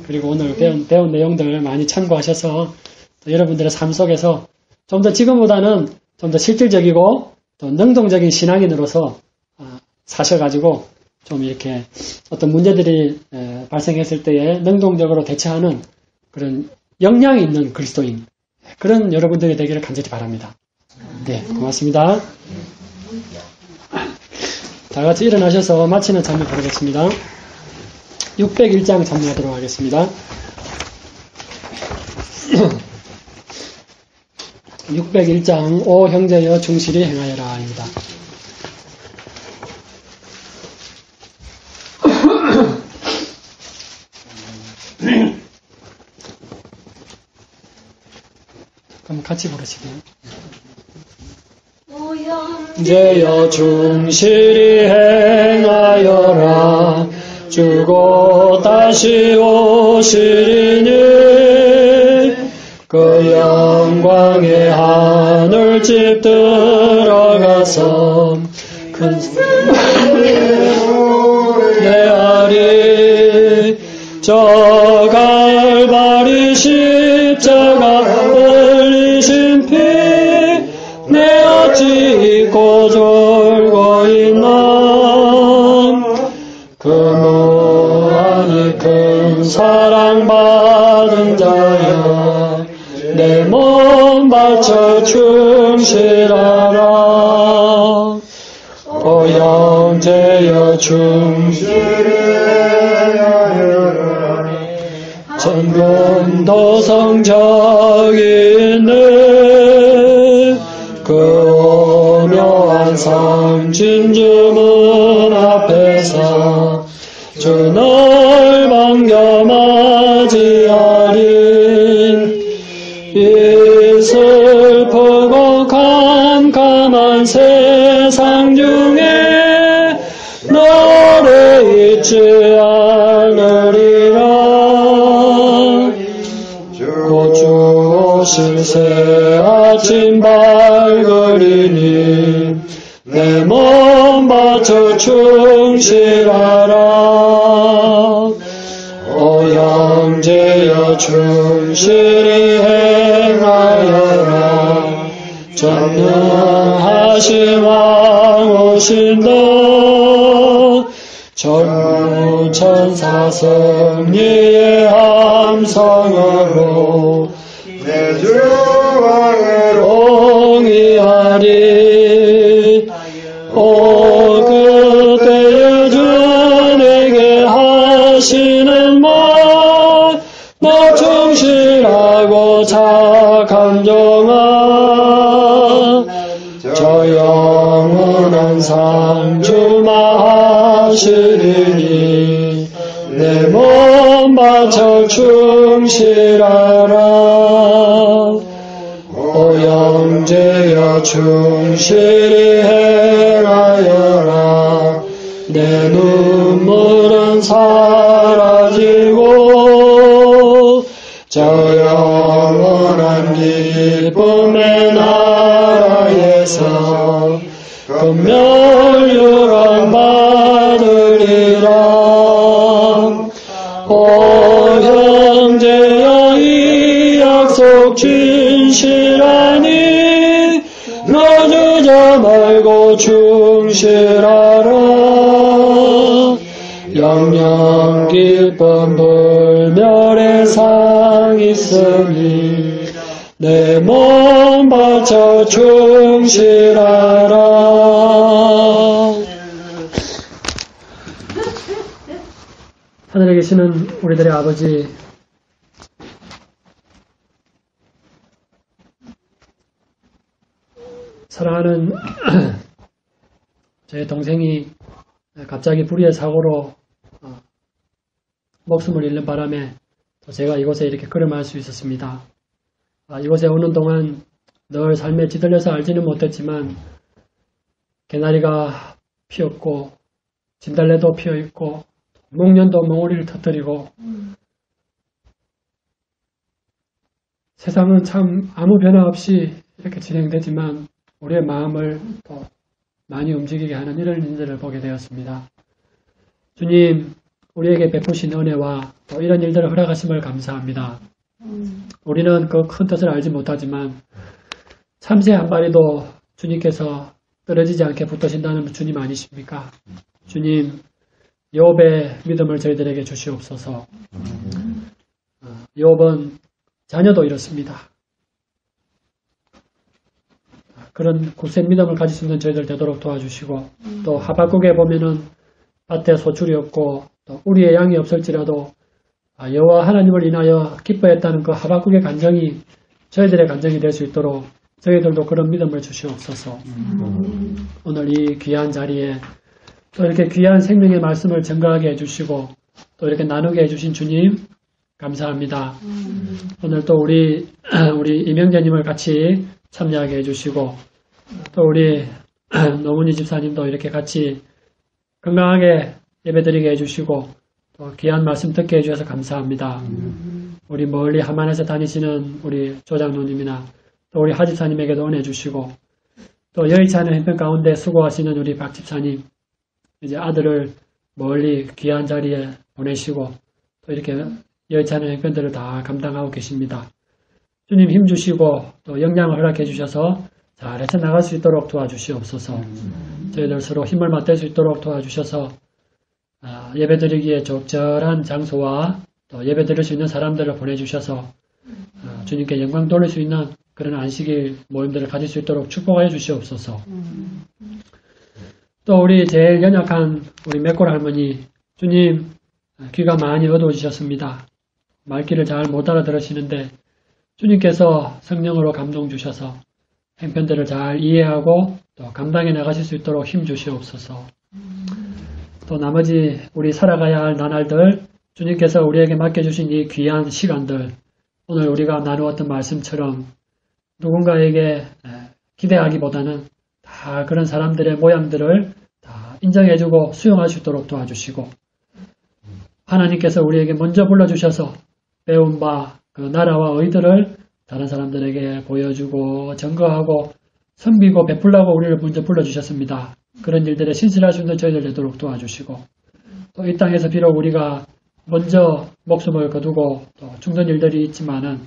그리고 오늘 배운 내용들 많이 참고하셔서 또 여러분들의 삶 속에서 좀 더 지금보다는 좀 더 실질적이고 또 능동적인 신앙인으로서 사셔가지고 좀 이렇게 어떤 문제들이 발생했을 때에 능동적으로 대처하는 그런 역량이 있는 그리스도인 그런 여러분들이 되기를 간절히 바랍니다. 네, 고맙습니다. 다 같이 일어나셔서 마치는 찬미 부르겠습니다. 601장 찬미하도록 하겠습니다. 601장 오 형제여 충실히 행하여라입니다. 그럼 같이 부르시게요. 형제여 충실히 행하여라 주고 다시 오시리니 그 영광의 하늘집 들어가서 큰 내아리 저 갈바리 십자가 흘리신 피 내 어찌 잊고 졸고 있나 그 무한히 큰 사랑받은 자여 내 몸 바쳐 충실하라 오 형제여 충실히 전문도 성적 있는 그 산성 진주문 앞에서 주 널 반겨 맞이하리. 이 슬프고 캄캄한 세상 중에 너를 잊지 않으리라. 곧 주 오실 새 아침 밝으리니 내 몸 바쳐 충실하라. 오 형제여 충실히 행하여라. 전능하신 왕 오신다. 전무천사 성리의 함성으로 내 주 왕을 옹이하리. 오 그때에 주 내게 하시는 말, 너 충실하고 착한 종아, 저 영원한 상 주마하시리니 내 몸 바쳐 충실하라. 오 형제여 충실히 행하여라. 내 눈물은 사라지고 저 영원한 기쁨의 나라에서 금멸유람 받으리라. 오 형제여 이 약속 진실하니 너 주저 말고 충실하라. 영영 기쁨 불멸의 상 있으니 내 몸 바쳐 충실하라. 하늘에 계시는 우리들의 아버지, 사랑하는 제 동생이 갑자기 불의의 사고로 목숨을 잃는 바람에 제가 이곳에 이렇게 걸음할 수 있었습니다. 이곳에 오는 동안 늘 삶에 찌들려서 알지는 못했지만 개나리가 피었고 진달래도 피어있고 목련도 멍울이를 터뜨리고 세상은 참 아무 변화 없이 이렇게 진행되지만 우리의 마음을 또 많이 움직이게 하는 이런 일들을 보게 되었습니다. 주님, 우리에게 베푸신 은혜와 또 이런 일들을 허락하심을 감사합니다. 우리는 그 큰 뜻을 알지 못하지만 참새 한 마리도 주님께서 떨어지지 않게 붙드신다는 주님 아니십니까? 주님, 욥의 믿음을 저희들에게 주시옵소서. 욥은 자녀도 이렇습니다. 그런 굳센 믿음을 가질 수 있는 저희들 되도록 도와주시고, 또 하박국에 보면은 밭에 소출이 없고 또 우리의 양이 없을지라도 여호와 하나님을 인하여 기뻐했다는 그 하박국의 간정이 저희들의 간정이 될 수 있도록 저희들도 그런 믿음을 주시옵소서. 오늘 이 귀한 자리에 또 이렇게 귀한 생명의 말씀을 증거하게 해주시고 또 이렇게 나누게 해주신 주님 감사합니다. 오늘 또 우리 이명재님을 같이 참여하게 해주시고 또 우리 노문희 집사님도 이렇게 같이 건강하게 예배드리게 해주시고 또 귀한 말씀 듣게 해주셔서 감사합니다. 우리 멀리 하만에서 다니시는 우리 조장로님이나 또 우리 하집사님에게도 은혜 주시고 또 여의치 않은 형편 가운데 수고하시는 우리 박 집사님 이제 아들을 멀리 귀한 자리에 보내시고 또 이렇게 여의치 않은 형편들을 다 감당하고 계십니다. 주님 힘주시고 또 영향을 허락해 주셔서 잘 헤쳐나갈 수 있도록 도와주시옵소서. 저희들 서로 힘을 맞댈 수 있도록 도와주셔서 예배드리기에 적절한 장소와 또 예배드릴 수 있는 사람들을 보내주셔서 주님께 영광 돌릴 수 있는 그런 안식일 모임들을 가질 수 있도록 축복하여 주시옵소서. 또 우리 제일 연약한 우리 맥골 할머니 주님 귀가 많이 어두워지셨습니다. 말귀를 잘 못 알아들으시는데 주님께서 성령으로 감동 주셔서 행편들을 잘 이해하고 또 감당해 나가실 수 있도록 힘 주시옵소서. 또 나머지 우리 살아가야 할 나날들 주님께서 우리에게 맡겨주신 이 귀한 시간들 오늘 우리가 나누었던 말씀처럼 누군가에게 기대하기보다는 다 그런 사람들의 모양들을 다 인정해주고 수용할 수 있도록 도와주시고 하나님께서 우리에게 먼저 불러주셔서 배운 바 그 나라와 의들을 다른 사람들에게 보여주고 증거하고 선비고 베풀라고 우리를 먼저 불러주셨습니다. 그런 일들에 신실할 수 있는 저희들 되도록 도와주시고 또 이 땅에서 비록 우리가 먼저 목숨을 거두고 또 죽는 일들이 있지만은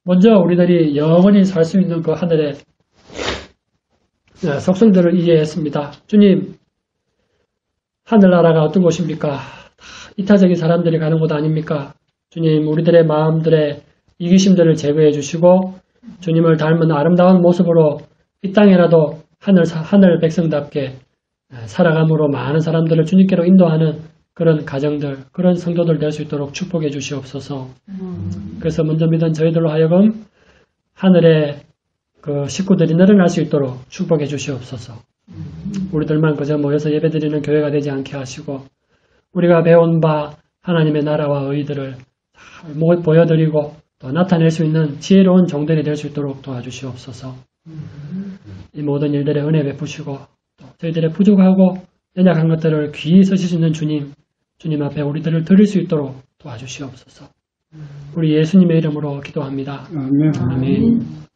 먼저 우리들이 영원히 살 수 있는 그 하늘의 속성들을 이해했습니다. 주님, 하늘나라가 어떤 곳입니까? 이타적인 사람들이 가는 곳 아닙니까? 주님, 우리들의 마음들의 이기심들을 제거해 주시고 주님을 닮은 아름다운 모습으로 이 땅에라도 하늘 백성답게 살아감으로 많은 사람들을 주님께로 인도하는 그런 가정들, 그런 성도들 될 수 있도록 축복해 주시옵소서. 그래서 먼저 믿은 저희들로 하여금 하늘의 그 식구들이 늘어날 수 있도록 축복해 주시옵소서. 우리들만 그저 모여서 예배드리는 교회가 되지 않게 하시고 우리가 배운 바 하나님의 나라와 의들을 보여드리고 또 나타낼 수 있는 지혜로운 종들이 될 수 있도록 도와주시옵소서. 이 모든 일들의 은혜 베푸시고 또 저희들의 부족하고 연약한 것들을 귀히 쓰실 수 있는 주님 앞에 우리들을 드릴 수 있도록 도와주시옵소서. 우리 예수님의 이름으로 기도합니다. 아멘. 아멘.